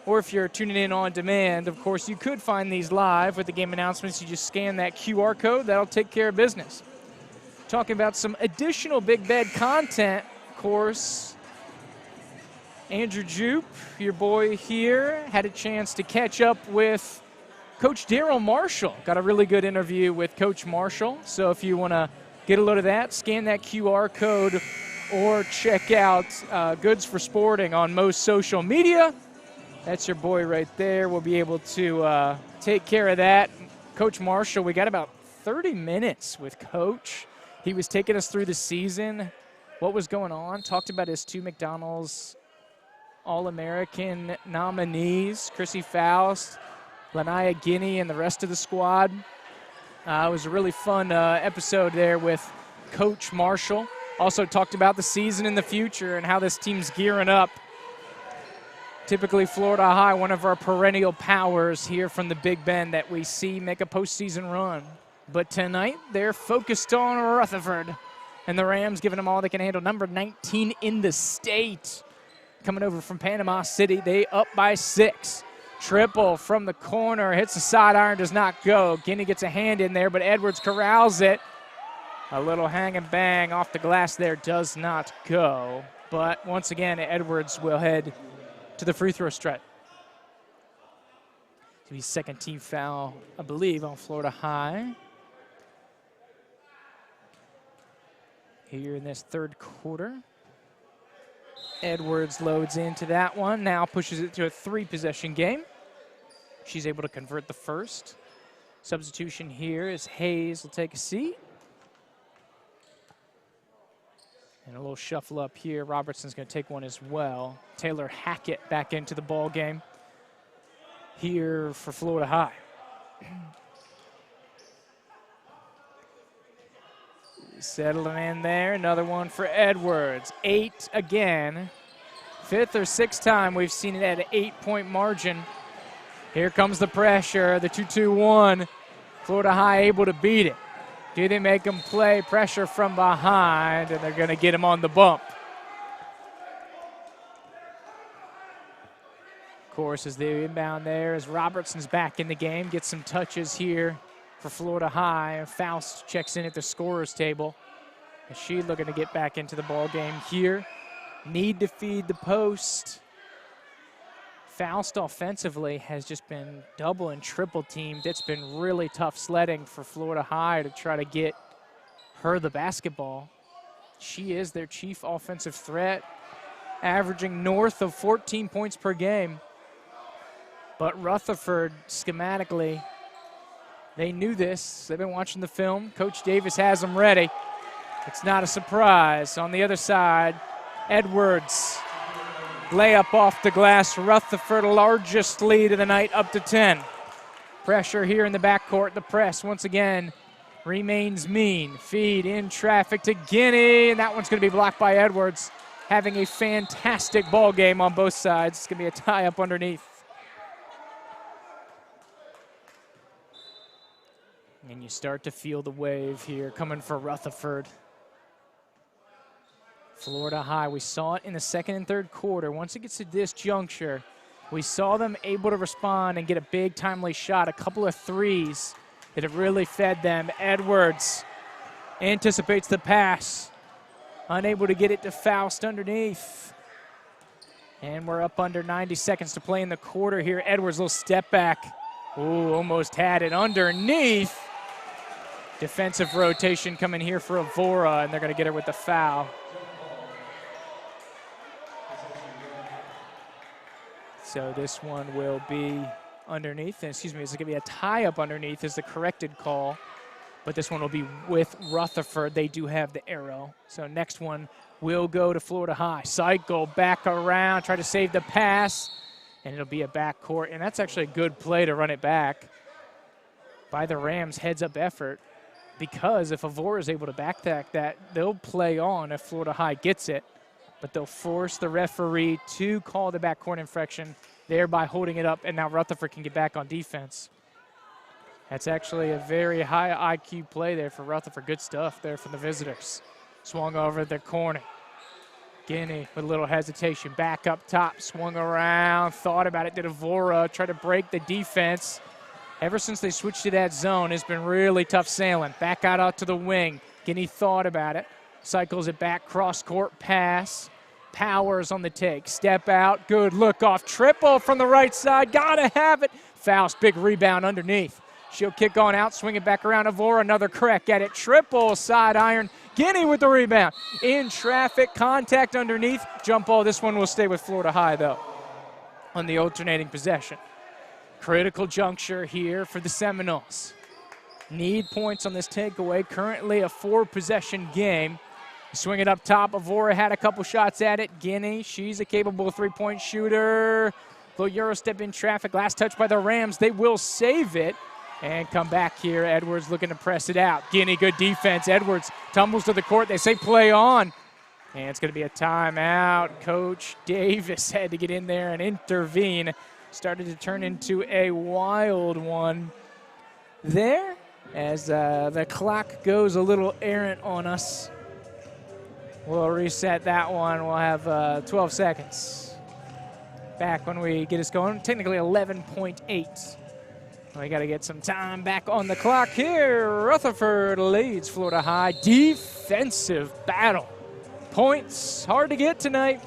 or if you're tuning in on demand, of course, you could find these live with the game announcements. You just scan that QR code. That'll take care of business. Talking about some additional Big Bend content, of course, Andrew Joop, your boy here, had a chance to catch up with Coach Daryl Marshall. Got a really good interview with Coach Marshall. So if you want to get a load of that, scan that QR code or check out Goods for Sporting on most social media. That's your boy right there. We'll be able to take care of that. Coach Marshall, we got about 30 minutes with Coach. He was taking us through the season, what was going on, talked about his 2 McDonald's All-American nominees, Chrissy Faust, Lanaya Guinea, and the rest of the squad. It was a really fun episode there with Coach Marshall. Also talked about the season in the future and how this team's gearing up. Typically Florida High, one of our perennial powers here from the Big Bend that we see make a postseason run. But tonight they're focused on Rutherford, and the Rams giving them all they can handle. Number 19 in the state. Coming over from Panama City, they up by 6. Triple from the corner, hits the side iron, does not go. Guinea gets a hand in there, but Edwards corrals it. A little hang and bang off the glass there, does not go. But once again, Edwards will head to the free throw stripe. It'll be second team foul, I believe, on Florida High. Here in this third quarter. Edwards loads into that one, now pushes it to a 3-possession game. She's able to convert the first. Substitution here is Hayes will take a seat. And a little shuffle up here. Robertson's going to take one as well. Taylor Hackett back into the ball game here for Florida High. Settling in there, another one for Edwards. 8 again. 5th or 6th time we've seen it at an 8-point margin. Here comes the pressure, the 2-2-1. Florida High able to beat it. Do they make them play pressure from behind, and they're going to get him on the bump. Of course, as the inbound there, as Robertson's back in the game, gets some touches here for Florida High. Faust checks in at the scorer's table. Is she looking to get back into the ball game here? Need to feed the post. Faust offensively has just been double and triple teamed. It's been really tough sledding for Florida High to try to get her the basketball. She is their chief offensive threat, averaging north of 14 points per game. But Rutherford, schematically, they knew this. They've been watching the film. Coach Davis has them ready. It's not a surprise. On the other side, Edwards. Layup off the glass. Rutherford, largest lead of the night, up to 10. Pressure here in the backcourt. The press, once again, remains mean. Feed in traffic to Guinea, and that one's going to be blocked by Edwards. Having a fantastic ball game on both sides. It's going to be a tie up underneath. And you start to feel the wave here coming for Rutherford. Florida High, we saw it in the second and third quarter. Once it gets to this juncture, we saw them able to respond and get a big timely shot, a couple of threes that have really fed them. Edwards anticipates the pass, unable to get it to Faust underneath. And we're up under 90 seconds to play in the quarter here. Edwards, little step back. Ooh, almost had it underneath. Defensive rotation coming here for Avora, and they're going to get her with the foul. So this one will be underneath. Excuse me, it's going to be a tie-up underneath is the corrected call. But this one will be with Rutherford. They do have the arrow. So next one will go to Florida High. Cycle back around, try to save the pass. And it'll be a backcourt. And that's actually a good play to run it back by the Rams' heads-up effort. Because if Avora is able to backtack that, they'll play on if Florida High gets it. But they'll force the referee to call the backcourt infraction, thereby holding it up, and now Rutherford can get back on defense. That's actually a very high IQ play there for Rutherford. Good stuff there from the visitors. Swung over the corner. Guinea with a little hesitation. Back up top, swung around, thought about it, did Avora, try to break the defense. Ever since they switched to that zone, it's been really tough sailing. Back out to the wing. Guinea thought about it. Cycles it back, cross-court pass. Powers on the take. Step out, good look off. Triple from the right side, gotta have it. Faust, big rebound underneath. She'll kick on out, swing it back around Avora, another crack at it. Triple side iron. Guinea with the rebound. In traffic, contact underneath. Jump ball, this one will stay with Florida High though on the alternating possession. Critical juncture here for the Seminoles. Need points on this takeaway. Currently a 4-possession game. Swing it up top. Avora had a couple shots at it. Guinea, she's a capable 3-point shooter. Little Euro step in traffic. Last touch by the Rams. They will save it and come back here. Edwards looking to press it out. Guinea, good defense. Edwards tumbles to the court. They say play on. And it's going to be a timeout. Coach Davis had to get in there and intervene. Started to turn into a wild one there as the clock goes a little errant on us. We'll reset that one. We'll have 12 seconds. back when we get us going. Technically 11.8. We got to get some time back on the clock here. Rutherford leads Florida High. Defensive battle. Points hard to get tonight.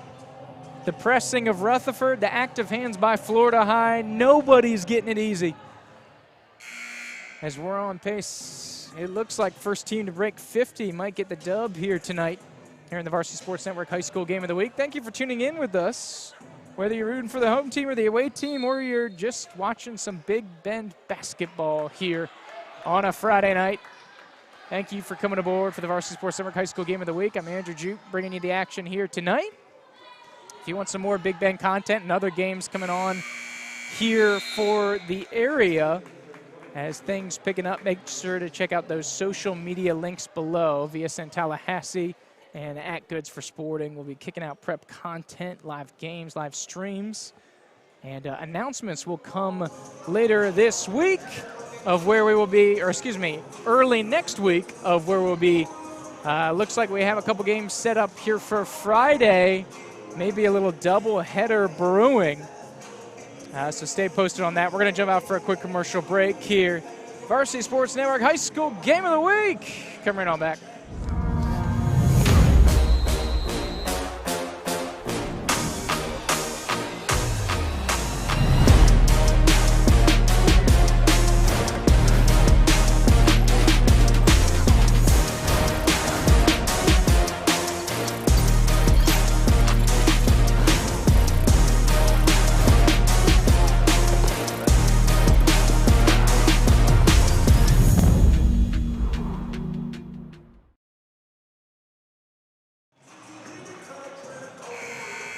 The pressing of Rutherford, the active hands by Florida High. Nobody's getting it easy. As we're on pace, it looks like first team to break 50 might get the dub here tonight here in the Varsity Sports Network High School Game of the Week. Thank you for tuning in with us. Whether you're rooting for the home team or the away team, or you're just watching some Big Bend basketball here on a Friday night, thank you for coming aboard for the Varsity Sports Network High School Game of the Week. I'm Andrew Joop, bringing you the action here tonight. If you want some more Big Bend content and other games coming on here for the area, as things picking up, make sure to check out those social media links below. VSN Tallahassee and at Goods for Sporting will be kicking out prep content, live games, live streams, and announcements will come later this week of where we will be, or excuse me, early next week of where we'll be. Looks like we have a couple games set up here for Friday, maybe a little double header brewing. So stay posted on that. We're going to jump out for a quick commercial break here. Varsity Sports Network High School Game of the Week. Come right on back.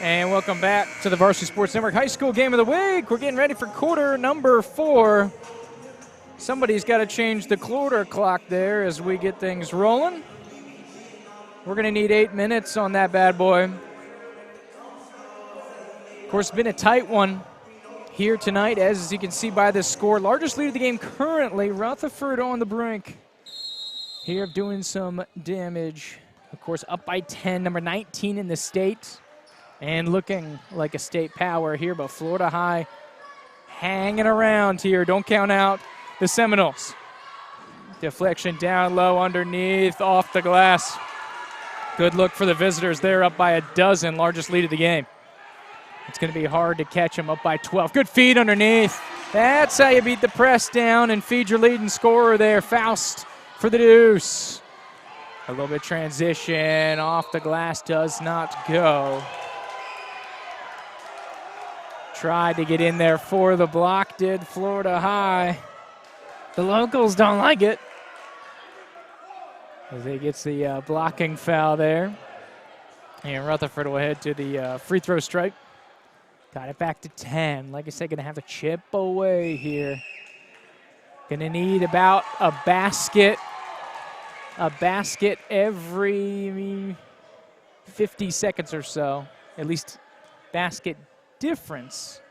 And welcome back to the Varsity Sports Network High School Game of the Week. We're getting ready for quarter number 4. Somebody's got to change the quarter clock there as we get things rolling. We're going to need 8 minutes on that bad boy. Of course, it's been a tight one here tonight, as you can see by the score. Largest lead of the game currently, Rutherford on the brink here of doing some damage. Of course, up by 10, number 19 in the state. And looking like a state power here, but Florida High hanging around here. Don't count out the Seminoles. Deflection down low underneath, off the glass. Good look for the visitors. They're up by a dozen, largest lead of the game. It's going to be hard to catch them, up by 12. Good feed underneath. That's how you beat the press down and feed your leading scorer there. Faust for the deuce. A little bit of transition, off the glass, does not go. Tried to get in there for the block, did Florida High. The locals don't like it, as he gets the blocking foul there. And Rutherford will head to the free throw stripe. Got it back to 10. Like I said, going to have to chip away here. Going to need about a basket every 50 seconds or so, at least basket difference,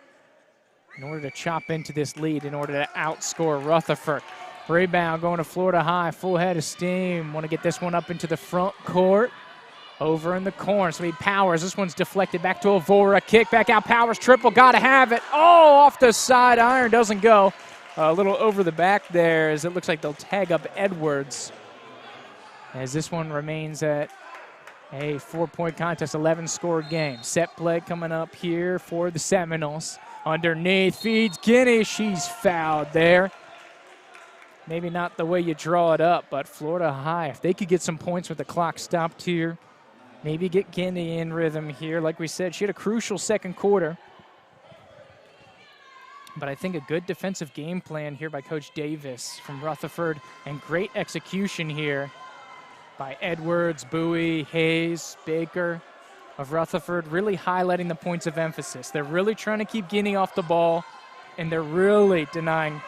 in order to chop into this lead, in order to outscore Rutherford. Rebound going to Florida High, full head of steam. Want to get this one up into the front court. Over in the corner, so he powers. This one's deflected back to Avora. Kick back out, Powers, triple, got to have it. Oh, off the side iron, doesn't go. A little over the back there, as it looks like they'll tag up Edwards, as this one remains at a 4-point contest, 11-score game. Set play coming up here for the Seminoles. Underneath, feeds Guinea. She's fouled there. Maybe not the way you draw it up, but Florida High, if they could get some points with the clock stopped here, maybe get Guinea in rhythm here. Like we said, she had a crucial second quarter. But I think a good defensive game plan here by Coach Davis from Rutherford, and great execution here by Edwards, Bowie, Hayes, Baker of Rutherford, really highlighting the points of emphasis. They're really trying to keep Guinea off the ball, and they're really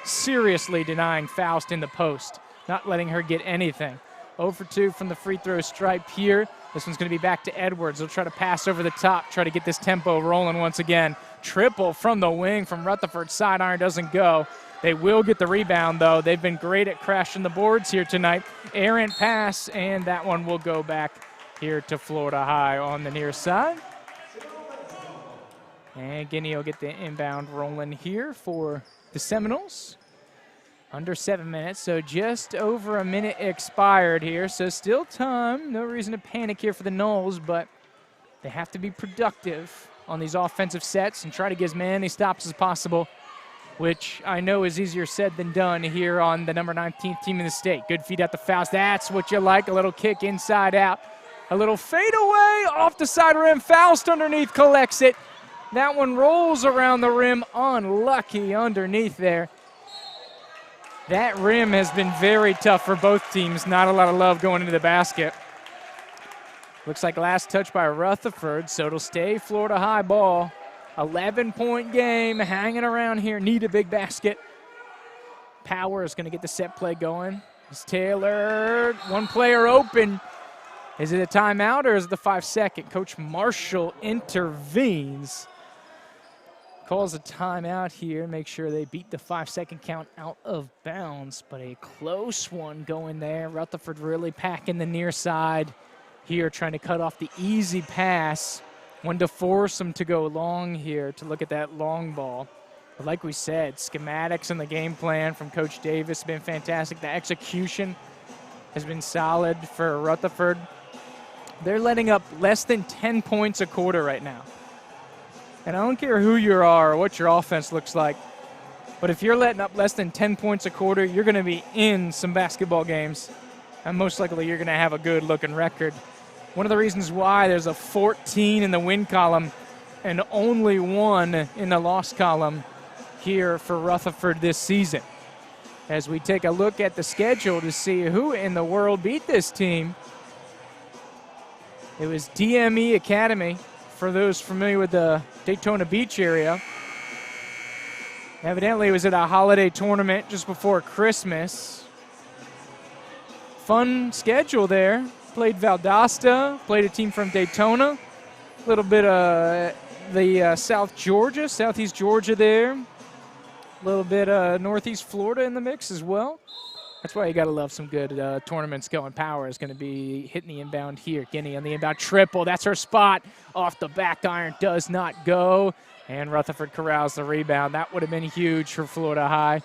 seriously denying Faust in the post, not letting her get anything. 0 for 2 from the free throw stripe here. This one's going to be back to Edwards. They'll try to pass over the top, try to get this tempo rolling once again. Triple from the wing from Rutherford. Side iron doesn't go. They will get the rebound, though. They've been great at crashing the boards here tonight. Errant pass, and that one will go back here to Florida High on the near side. And Guinea will get the inbound rolling here for the Seminoles. Under 7 minutes, so just over a minute expired here. So still time, no reason to panic here for the Noles, but they have to be productive on these offensive sets and try to get as many stops as possible, which I know is easier said than done here on the number 19th team in the state. Good feed at the fouls. That's what you like, a little kick inside out. A little fadeaway off the side rim. Faust underneath collects it. That one rolls around the rim, unlucky underneath there. That rim has been very tough for both teams. Not a lot of love going into the basket. Looks like last touch by Rutherford, so it'll stay Florida High ball. 11-point game, hanging around here. Need a big basket. Power is going to get the set play going. It's Taylor, one player open. Is it a timeout or is it the 5-second? Coach Marshall intervenes. Calls a timeout here, make sure they beat the 5-second count out of bounds, but a close one going there. Rutherford really packing the near side here, trying to cut off the easy pass. One to force them to go long here to look at that long ball. But like we said, schematics and the game plan from Coach Davis have been fantastic. The execution has been solid for Rutherford. They're letting up less than 10 points a quarter right now. And I don't care who you are or what your offense looks like, but if you're letting up less than 10 points a quarter, you're going to be in some basketball games, and most likely you're going to have a good-looking record. One of the reasons why there's a 14 in the win column and only 1 in the loss column here for Rutherford this season. As we take a look at the schedule to see who in the world beat this team, it was DME Academy, for those familiar with the Daytona Beach area. Evidently, it was at a holiday tournament just before Christmas. Fun schedule there. Played Valdosta, played a team from Daytona. A little bit of the Southeast Georgia there. A little bit of Northeast Florida in the mix as well. That's why you got to love some good tournaments going. Power is going to be hitting the inbound here. Guinea on the inbound triple. That's her spot. Off the back iron, does not go. And Rutherford corrals the rebound. That would have been huge for Florida High.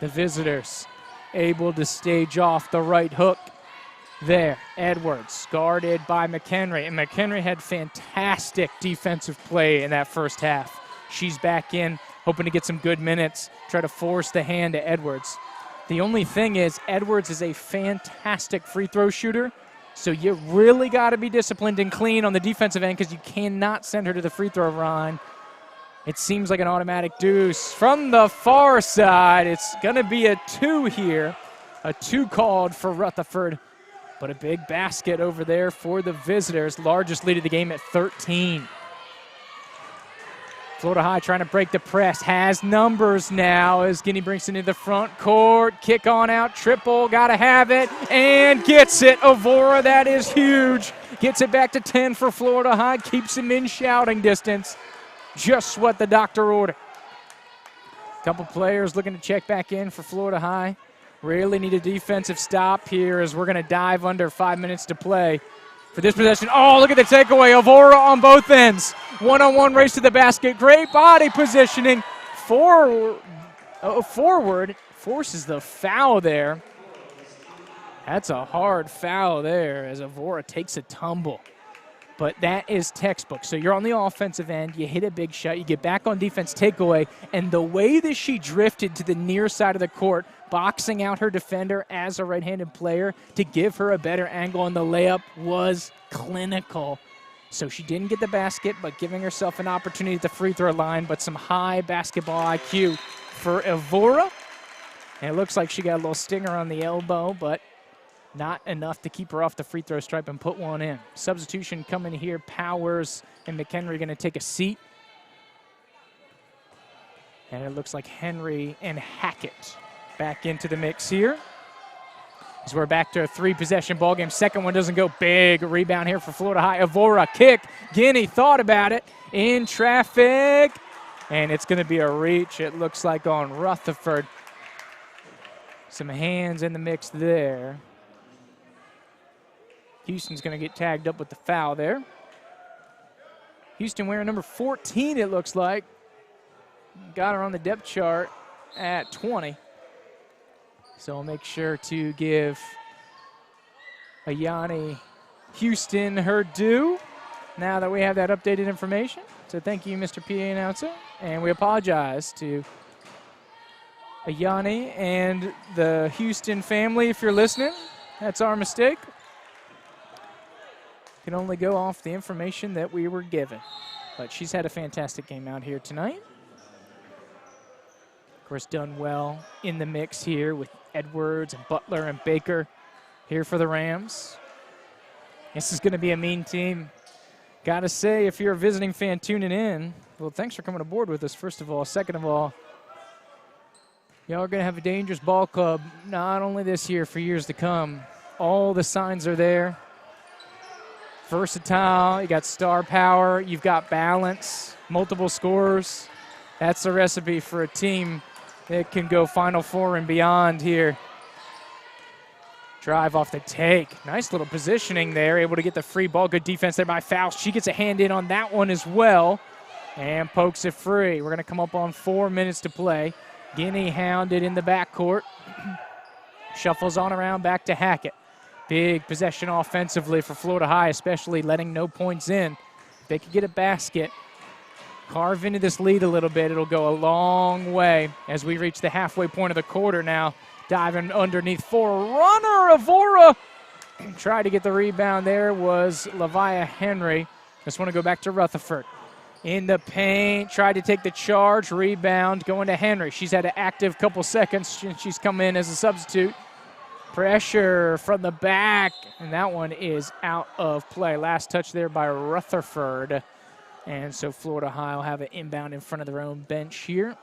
The visitors able to stage off the right hook there. Edwards guarded by McHenry. And McHenry had fantastic defensive play in that first half. She's back in, hoping to get some good minutes, try to force the hand to Edwards. The only thing is, Edwards is a fantastic free throw shooter, so you really got to be disciplined and clean on the defensive end because you cannot send her to the free throw line. It seems like an automatic deuce. From the far side, it's going to be a 2 here. A 2 called for Rutherford, but a big basket over there for the visitors. Largest lead of the game at 13. Florida High trying to break the press, has numbers now as Guinea brings it into the front court. Kick on out, triple, gotta have it, and gets it. Avora, that is huge. Gets it back to 10 for Florida High, keeps him in shouting distance. Just what the doctor ordered. Couple players looking to check back in for Florida High. Really need a defensive stop here as we're gonna dive under 5 minutes to play. For this possession, oh, look at the takeaway. Avora on both ends. One-on-one race to the basket. Great body positioning. Forward forces the foul there. That's a hard foul there as Avora takes a tumble. But that is textbook. So you're on the offensive end, you hit a big shot, you get back on defense, takeaway, and the way that she drifted to the near side of the court, boxing out her defender as a right-handed player to give her a better angle on the layup was clinical. So she didn't get the basket, but giving herself an opportunity at the free throw line, but some high basketball IQ for Avora. And it looks like she got a little stinger on the elbow, but not enough to keep her off the free throw stripe and put one in. Substitution coming here. Powers and McHenry going to take a seat. And it looks like Henry and Hackett back into the mix here. As we're back to a 3-possession ball game. Second one doesn't go. Big rebound here for Florida High. Avora kick. Guinea thought about it. In traffic. And it's going to be a reach, it looks like, on Rutherford. Some hands in the mix there. Houston's going to get tagged up with the foul there. Houston wearing number 14, it looks like. Got her on the depth chart at 20. So I'll make sure to give Ayani Houston her due now that we have that updated information. So thank you, Mr. PA announcer. And we apologize to Ayani and the Houston family if you're listening. That's our mistake. Can only go off the information that we were given. But she's had a fantastic game out here tonight. Of course, done well in the mix here with Edwards and Butler and Baker here for the Rams. This is going to be a mean team. Got to say, if you're a visiting fan tuning in, well, thanks for coming aboard with us, first of all. Second of all, y'all are going to have a dangerous ball club, not only this year, for years to come. All the signs are there. Versatile, you got star power, you've got balance, multiple scorers. That's the recipe for a team that can go Final Four and beyond here. Drive off the take. Nice little positioning there, able to get the free ball. Good defense there by Faust. She gets a hand in on that one as well and pokes it free. We're going to come up on 4 minutes to play. Guinea hounded in the backcourt. Shuffles on around back to Hackett. Big possession offensively for Florida High, especially letting no points in. If they could get a basket, carve into this lead a little bit, it'll go a long way as we reach the halfway point of the quarter now. Diving underneath for a runner, Avora. Tried to get the rebound there was Lavia Henry. Just want to go back to Rutherford. In the paint, tried to take the charge, rebound, going to Henry. She's had an active couple seconds. She's come in as a substitute. Pressure from the back, and that one is out of play. Last touch there by Rutherford. And so Florida High will have an inbound in front of their own bench here.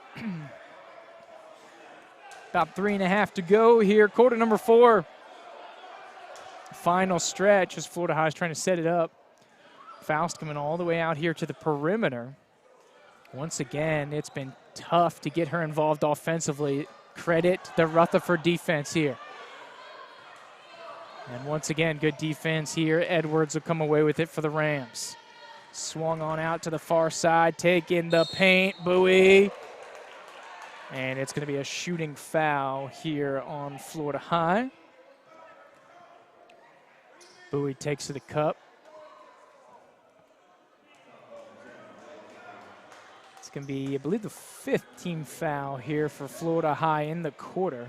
About 3.5 to go here. Quarter number 4. Final stretch as Florida High is trying to set it up. Faust coming all the way out here to the perimeter. Once again, it's been tough to get her involved offensively. Credit the Rutherford defense here. And once again, good defense here. Edwards will come away with it for the Rams. Swung on out to the far side, taking the paint, Bowie. And it's going to be a shooting foul here on Florida High. Bowie takes to the cup. It's going to be, I believe, the 5th team foul here for Florida High in the quarter.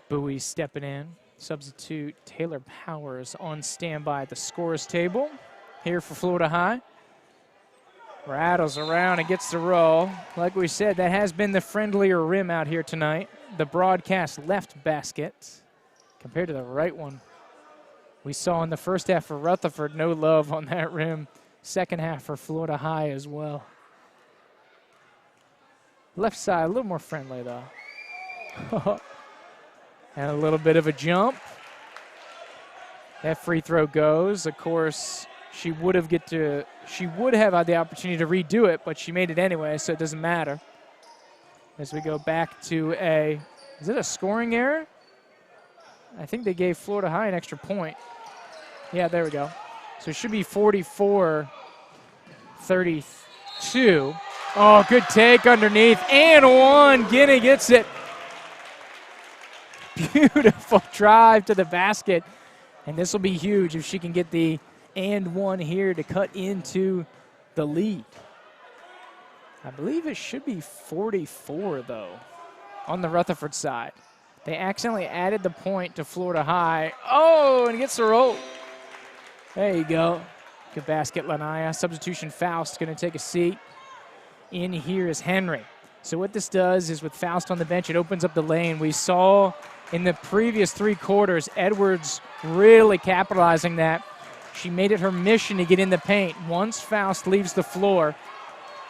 Bowie stepping in. Substitute Taylor Powers on standby at the scorer's table here for Florida High. Rattles around and gets the roll. Like we said, that has been the friendlier rim out here tonight. The broadcast left basket compared to the right one we saw in the first half for Rutherford. No love on that rim. Second half for Florida High as well. Left side a little more friendly though. And a little bit of a jump. That free throw goes. Of course, she would have had the opportunity to redo it, but she made it anyway, so it doesn't matter. As we go back to is it a scoring error? I think they gave Florida High an extra point. Yeah, there we go. So it should be 44-32. Oh, good take underneath, and one. Guinea gets it. Beautiful drive to the basket. And this will be huge if she can get the and one here to cut into the lead. I believe it should be 44, though, on the Rutherford side. They accidentally added the point to Florida High. Oh, and gets the roll. There you go. Good basket, Lanaya. Substitution Faust going to take a seat. In here is Henry. So what this does is with Faust on the bench, it opens up the lane. We saw in the previous 3 quarters, Edwards really capitalizing that. She made it her mission to get in the paint once Faust leaves the floor.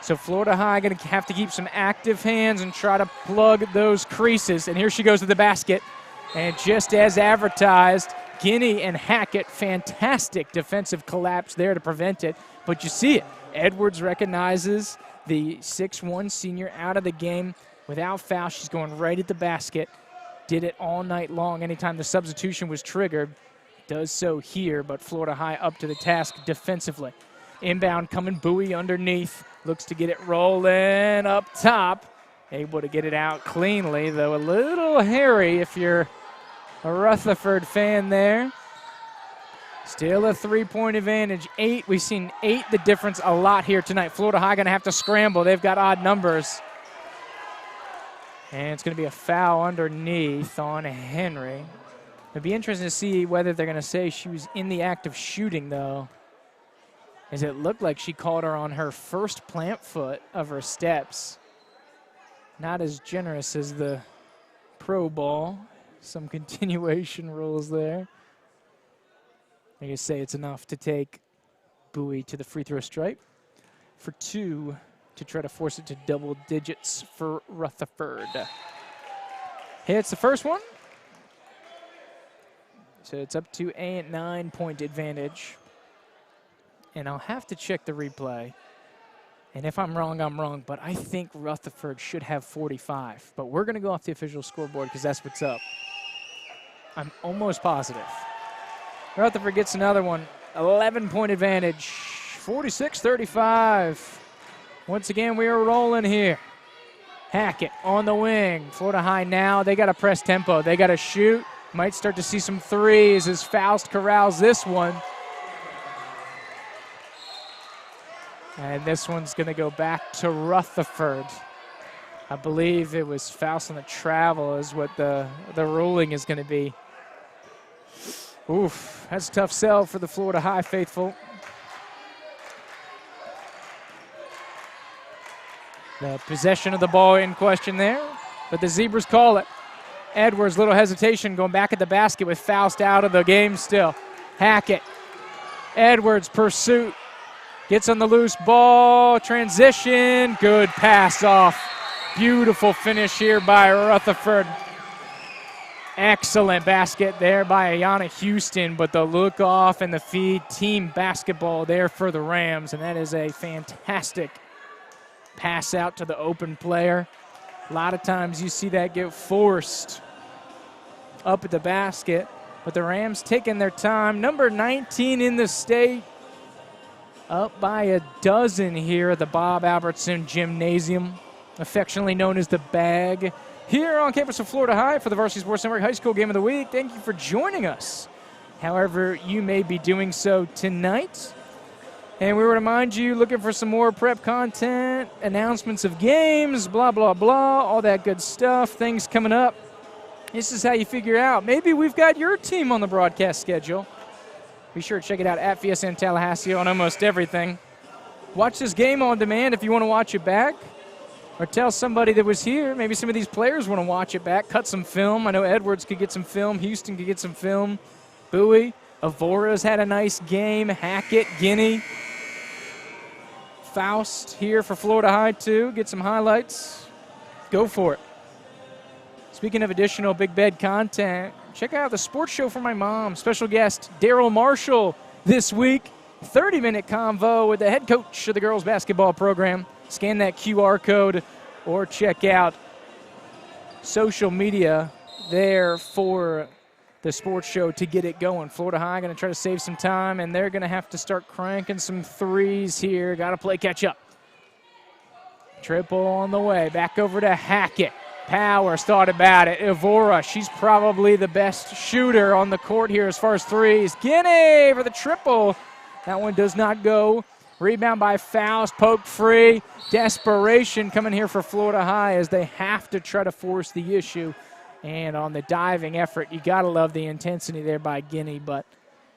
So Florida High going to have to keep some active hands and try to plug those creases. And here she goes to the basket. And just as advertised, Guinea and Hackett, fantastic defensive collapse there to prevent it. But you see it. Edwards recognizes the 6'1 senior out of the game without foul. She's going right at the basket. Did it all night long. Anytime the substitution was triggered, does so here, but Florida High up to the task defensively. Inbound coming, Bowie underneath. Looks to get it rolling up top. Able to get it out cleanly, though a little hairy if you're a Rutherford fan there. Still a 3-point advantage. 8, we've seen 8 the difference a lot here tonight. Florida High going to have to scramble. They've got odd numbers. And it's going to be a foul underneath on Henry. It'd be interesting to see whether they're going to say she was in the act of shooting, though, as it looked like she called her on her first plant foot of her steps. Not as generous as the pro ball. Some continuation rules there. I guess say it's enough to take Bowie to the free throw stripe for 2 to try to force it to double digits for Rutherford. Hits the first one. So it's up to a 9-point advantage. And I'll have to check the replay. And if I'm wrong, I'm wrong. But I think Rutherford should have 45. But we're going to go off the official scoreboard because that's what's up. I'm almost positive. Rutherford gets another one. 11-point advantage. 46-35. Once again, we are rolling here. Hackett on the wing. Florida High now. They got to press tempo. They got to shoot. Might start to see some threes as Faust corrals this one. And this one's going to go back to Rutherford. I believe it was Faust on the travel is what the ruling is going to be. Oof, that's a tough sell for the Florida High faithful. The possession of the ball in question there, but the Zebras call it. Edwards, little hesitation, going back at the basket with Faust out of the game still. Hackett, Edwards, pursuit, gets on the loose ball, transition, good pass off. Beautiful finish here by Rutherford. Excellent basket there by Ayanna Houston, but the look off and the feed, team basketball there for the Rams, and that is a fantastic pass out to the open player. A lot of times you see that get forced up at the basket, but the Rams taking their time. Number 19 in the state, up by a dozen here at the Bob Albertson Gymnasium, affectionately known as the Bag. Here on campus of Florida High for the Varsity Sports Network High School Game of the Week. Thank you for joining us, however you may be doing so tonight. And we remind you, looking for some more prep content, announcements of games, blah, blah, blah, all that good stuff, things coming up. This is how you figure out. Maybe we've got your team on the broadcast schedule. Be sure to check it out at VSN Tallahassee on almost everything. Watch this game on demand if you want to watch it back. Or tell somebody that was here. Maybe some of these players want to watch it back, cut some film. I know Edwards could get some film. Houston could get some film. Bowie. Avora's had a nice game. Hackett, Guinea. Faust here for Florida High, too. Get some highlights. Go for it. Speaking of additional Big Bed content, check out the sports show for my mom. Special guest Daryl Marshall this week. 30-minute convo with the head coach of the girls basketball program. Scan that QR code or check out social media there for the sports show to get it going. Florida High going to try to save some time, and they're going to have to start cranking some threes here. Got to play catch up. Triple on the way. Back over to Hackett. Powers thought about it. Evora, she's probably the best shooter on the court here as far as threes. Guinea for the triple. That one does not go. Rebound by Faust, poke free. Desperation coming here for Florida High as they have to try to force the issue. And on the diving effort, you got to love the intensity there by Guinea, but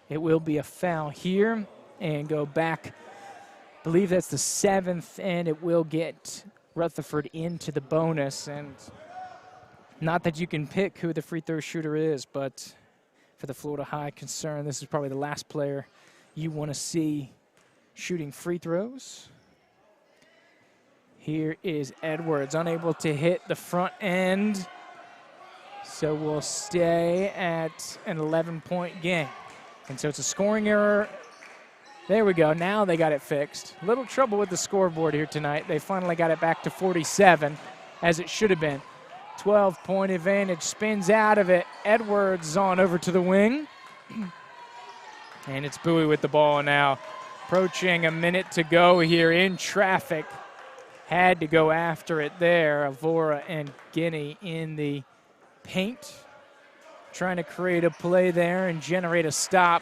it will be a foul here and go back. I believe that's the 7th, and it will get Rutherford into the bonus. And not that you can pick who the free throw shooter is, but for the Florida High concern, this is probably the last player you want to see shooting free throws. Here is Edwards, unable to hit the front end. So we'll stay at an 11-point game. And so it's a scoring error. There we go. Now they got it fixed. Little trouble with the scoreboard here tonight. They finally got it back to 47, as it should have been. 12-point advantage, spins out of it. Edwards on over to the wing. And it's Bowie with the ball now. Approaching a minute to go here in traffic. Had to go after it there. Avora and Guinea in the paint. Trying to create a play there and generate a stop.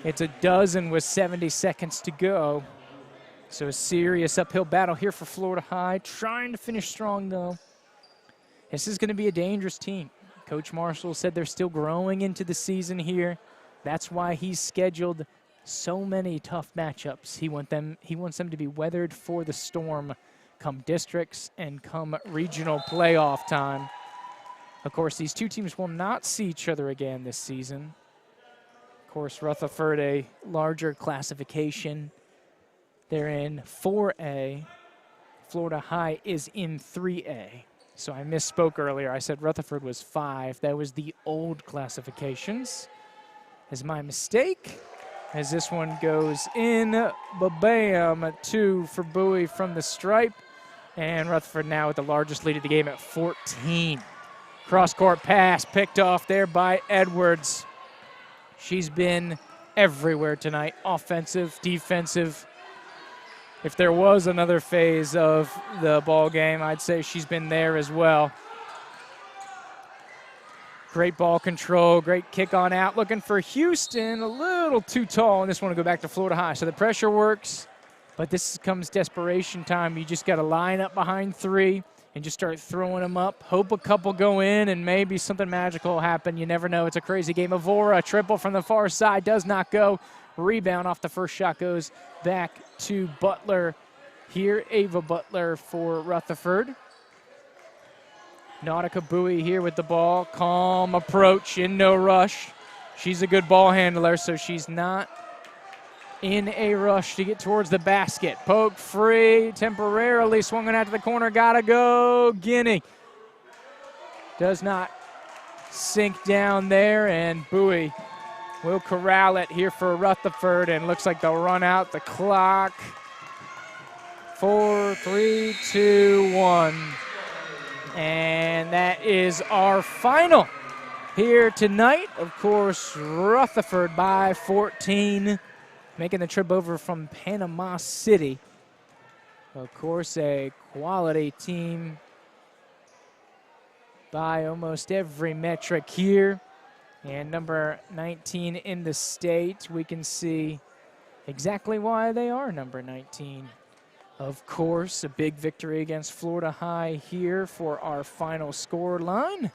It's a dozen with 70 seconds to go. So a serious uphill battle here for Florida High. Trying to finish strong, though. This is going to be a dangerous team. Coach Marshall said they're still growing into the season here. That's why he's scheduled so many tough matchups. He wants them to be weathered for the storm come districts and come regional playoff time. Of course, these two teams will not see each other again this season. Of course, Rutherford, a larger classification. They're in 4A. Florida High is in 3A. So I misspoke earlier. I said Rutherford was 5. That was the old classifications. Is my mistake. As this one goes in, ba-bam, 2 for Bowie from the stripe. And Rutherford now with the largest lead of the game at 14. Cross-court pass picked off there by Edwards. She's been everywhere tonight, offensive, defensive. If there was another phase of the ball game, I'd say she's been there as well. Great ball control, great kick on out. Looking for Houston, a little too tall, and this one will go back to Florida High. So the pressure works, but this comes desperation time. You just got to line up behind 3 and just start throwing them up. Hope a couple go in, and maybe something magical will happen. You never know. It's a crazy game. Avora, triple from the far side, does not go. Rebound off the first shot goes back to Butler. Here, Ava Butler for Rutherford. Nautica Bowie here with the ball. Calm approach, in no rush. She's a good ball handler, so she's not in a rush to get towards the basket. Poke free, temporarily swinging out to the corner. Gotta go, Guinea. Does not sink down there, and Bowie will corral it here for Rutherford, and looks like they'll run out the clock. 4, 3, 2, 1. And that is our final here tonight. Of course, Rutherford by 14, making the trip over from Panama City. Of course, a quality team by almost every metric here. And number 19 in the state, we can see exactly why they are number 19. Of course, a big victory against Florida High here for our final score line.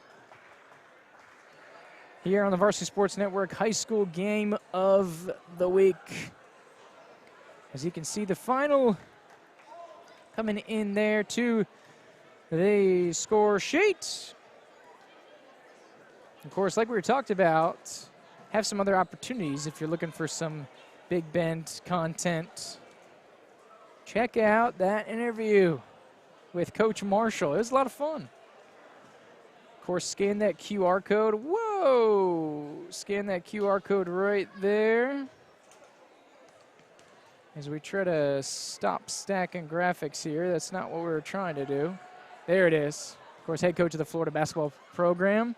Here on the Varsity Sports Network High School Game of the Week. As you can see, the final coming in there to the score sheet. Of course, like we talked about, have some other opportunities if you're looking for some Big Bend content. Check out that interview with Coach Marshall. It was a lot of fun. Of course, scan that QR code. Whoa! Scan that QR code right there. As we try to stop stacking graphics here. That's not what we were trying to do. There it is. Of course, head coach of the Florida basketball program.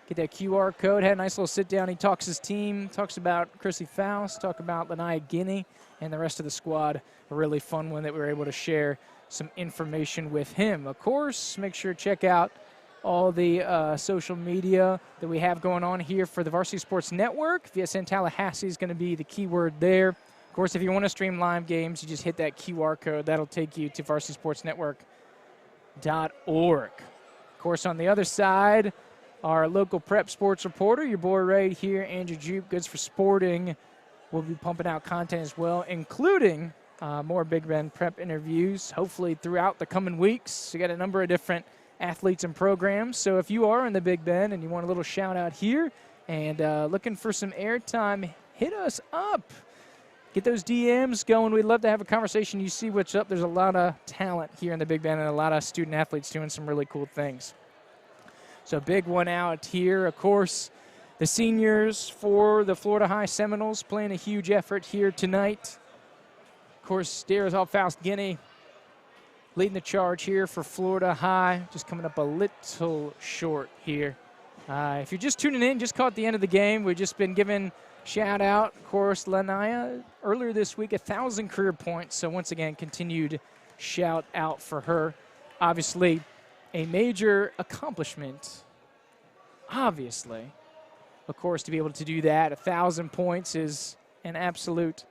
Get that QR code. Had a nice little sit down. He talks his team, talks about Chrissy Faust, talk about Lanaya Guinea, and the rest of the squad. A really fun one that we were able to share some information with him. Of course, make sure to check out all the social media that we have going on here for the Varsity Sports Network. VSN Tallahassee is going to be the keyword there. Of course, if you want to stream live games, you just hit that QR code. That'll take you to varsitysportsnetwork.org. Of course, on the other side, our local prep sports reporter, your boy right here, Andrew Joop, Goods for Sporting, will be pumping out content as well, including more Big Bend prep interviews, hopefully throughout the coming weeks. We got a number of different athletes and programs. So if you are in the Big Bend and you want a little shout out here and looking for some airtime, hit us up. Get those DMs going. We'd love to have a conversation. You see what's up. There's a lot of talent here in the Big Bend and a lot of student athletes doing some really cool things. So big one out here, of course, the seniors for the Florida High Seminoles playing a huge effort here tonight. Of course, Darazal Faust Guinea leading the charge here for Florida High, just coming up a little short here. If you're just tuning in, just caught the end of the game. We've just been giving shout out, of course, Lanaya, earlier this week, 1,000 career points. So once again, continued shout out for her. Obviously, a major accomplishment. Obviously, of course, to be able to do that, 1,000 points is an absolute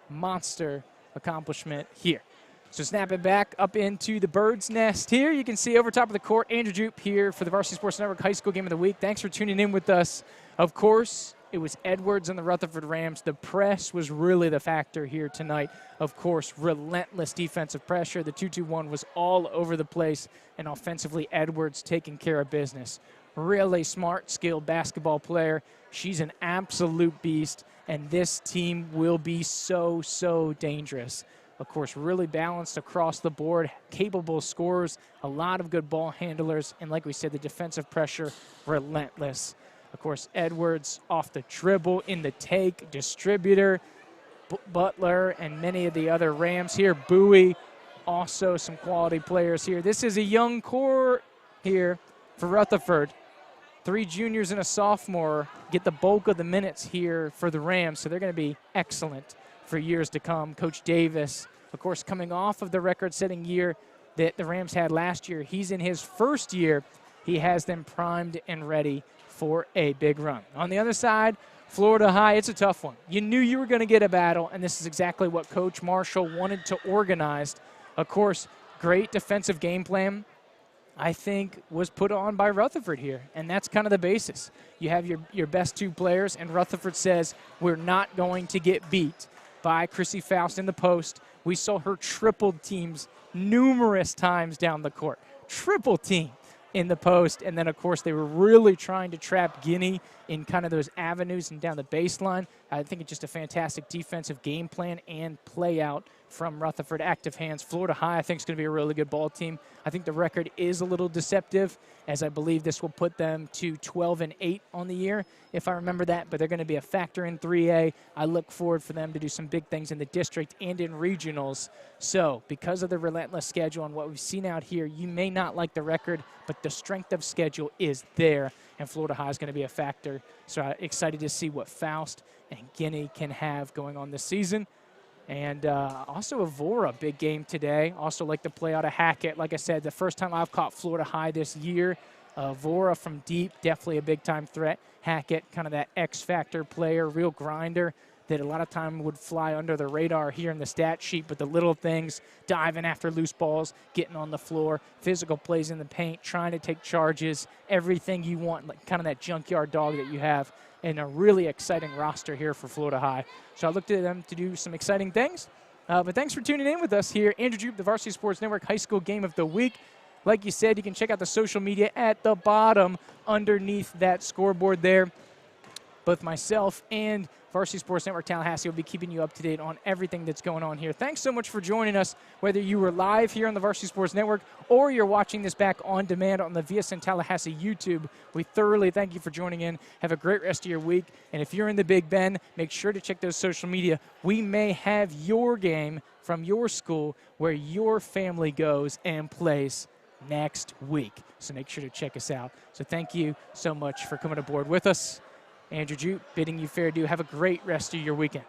monster accomplishment here. So snap it back up into the bird's nest here. You can see over top of the court, Andrew Joop here for the Varsity Sports Network High School Game of the Week. Thanks for tuning in with us. Of course, it was Edwards and the Rutherford Rams. The press was really the factor here tonight. Of course, relentless defensive pressure. The 2-2-1 was all over the place, and offensively, Edwards taking care of business. Really smart, skilled basketball player. She's an absolute beast, and this team will be so, so dangerous. Of course, really balanced across the board, capable scorers, a lot of good ball handlers, and like we said, the defensive pressure, relentless. Of course, Edwards off the dribble, in the take, distributor, Butler, and many of the other Rams here. Bowie, also some quality players here. This is a young core here for Rutherford. 3 juniors and a sophomore get the bulk of the minutes here for the Rams, so they're going to be excellent for years to come. Coach Davis, of course, coming off of the record-setting year that the Rams had last year. He's in his first year. He has them primed and ready for a big run. On the other side, Florida High, it's a tough one. You knew you were going to get a battle, and this is exactly what Coach Marshall wanted to organize. Of course, great defensive game plan, I think, was put on by Rutherford here, and that's kind of the basis. You have your best 2 players, and Rutherford says, we're not going to get beat by Chrissy Faust in the post. We saw her triple teams numerous times down the court. Triple team in the post, and then, of course, they were really trying to trap Guinea in kind of those avenues and down the baseline. I think it's just a fantastic defensive game plan and play out from Rutherford. Active hands. Florida High, I think, is going to be a really good ball team. I think the record is a little deceptive, as I believe this will put them to 12-8 on the year, if I remember that, but they're going to be a factor in 3A. I look forward for them to do some big things in the district and in regionals. So because of the relentless schedule and what we've seen out here, you may not like the record, but the strength of schedule is there, and Florida High is going to be a factor. So I'm excited to see what Faust and Guinea can have going on this season. And also Avora, big game today. Also like to play out of Hackett. Like I said, the first time I've caught Florida High this year. Avora from deep, definitely a big-time threat. Hackett, kind of that X-factor player, real grinder that a lot of time would fly under the radar here in the stat sheet, but the little things, diving after loose balls, getting on the floor, physical plays in the paint, trying to take charges, everything you want, like kind of that junkyard dog that you have, and a really exciting roster here for Florida High. So I look to them to do some exciting things. But thanks for tuning in with us here. Andrew Joop, the Varsity Sports Network High School Game of the Week. Like you said, you can check out the social media at the bottom underneath that scoreboard there. Both myself and Varsity Sports Network Tallahassee will be keeping you up to date on everything that's going on here. Thanks so much for joining us, whether you were live here on the Varsity Sports Network or you're watching this back on demand on the VSN Tallahassee YouTube. We thoroughly thank you for joining in. Have a great rest of your week. And if you're in the Big Bend, make sure to check those social media. We may have your game from your school where your family goes and plays next week. So make sure to check us out. So thank you so much for coming aboard with us. Andrew Joop bidding you fair due. Have a great rest of your weekend.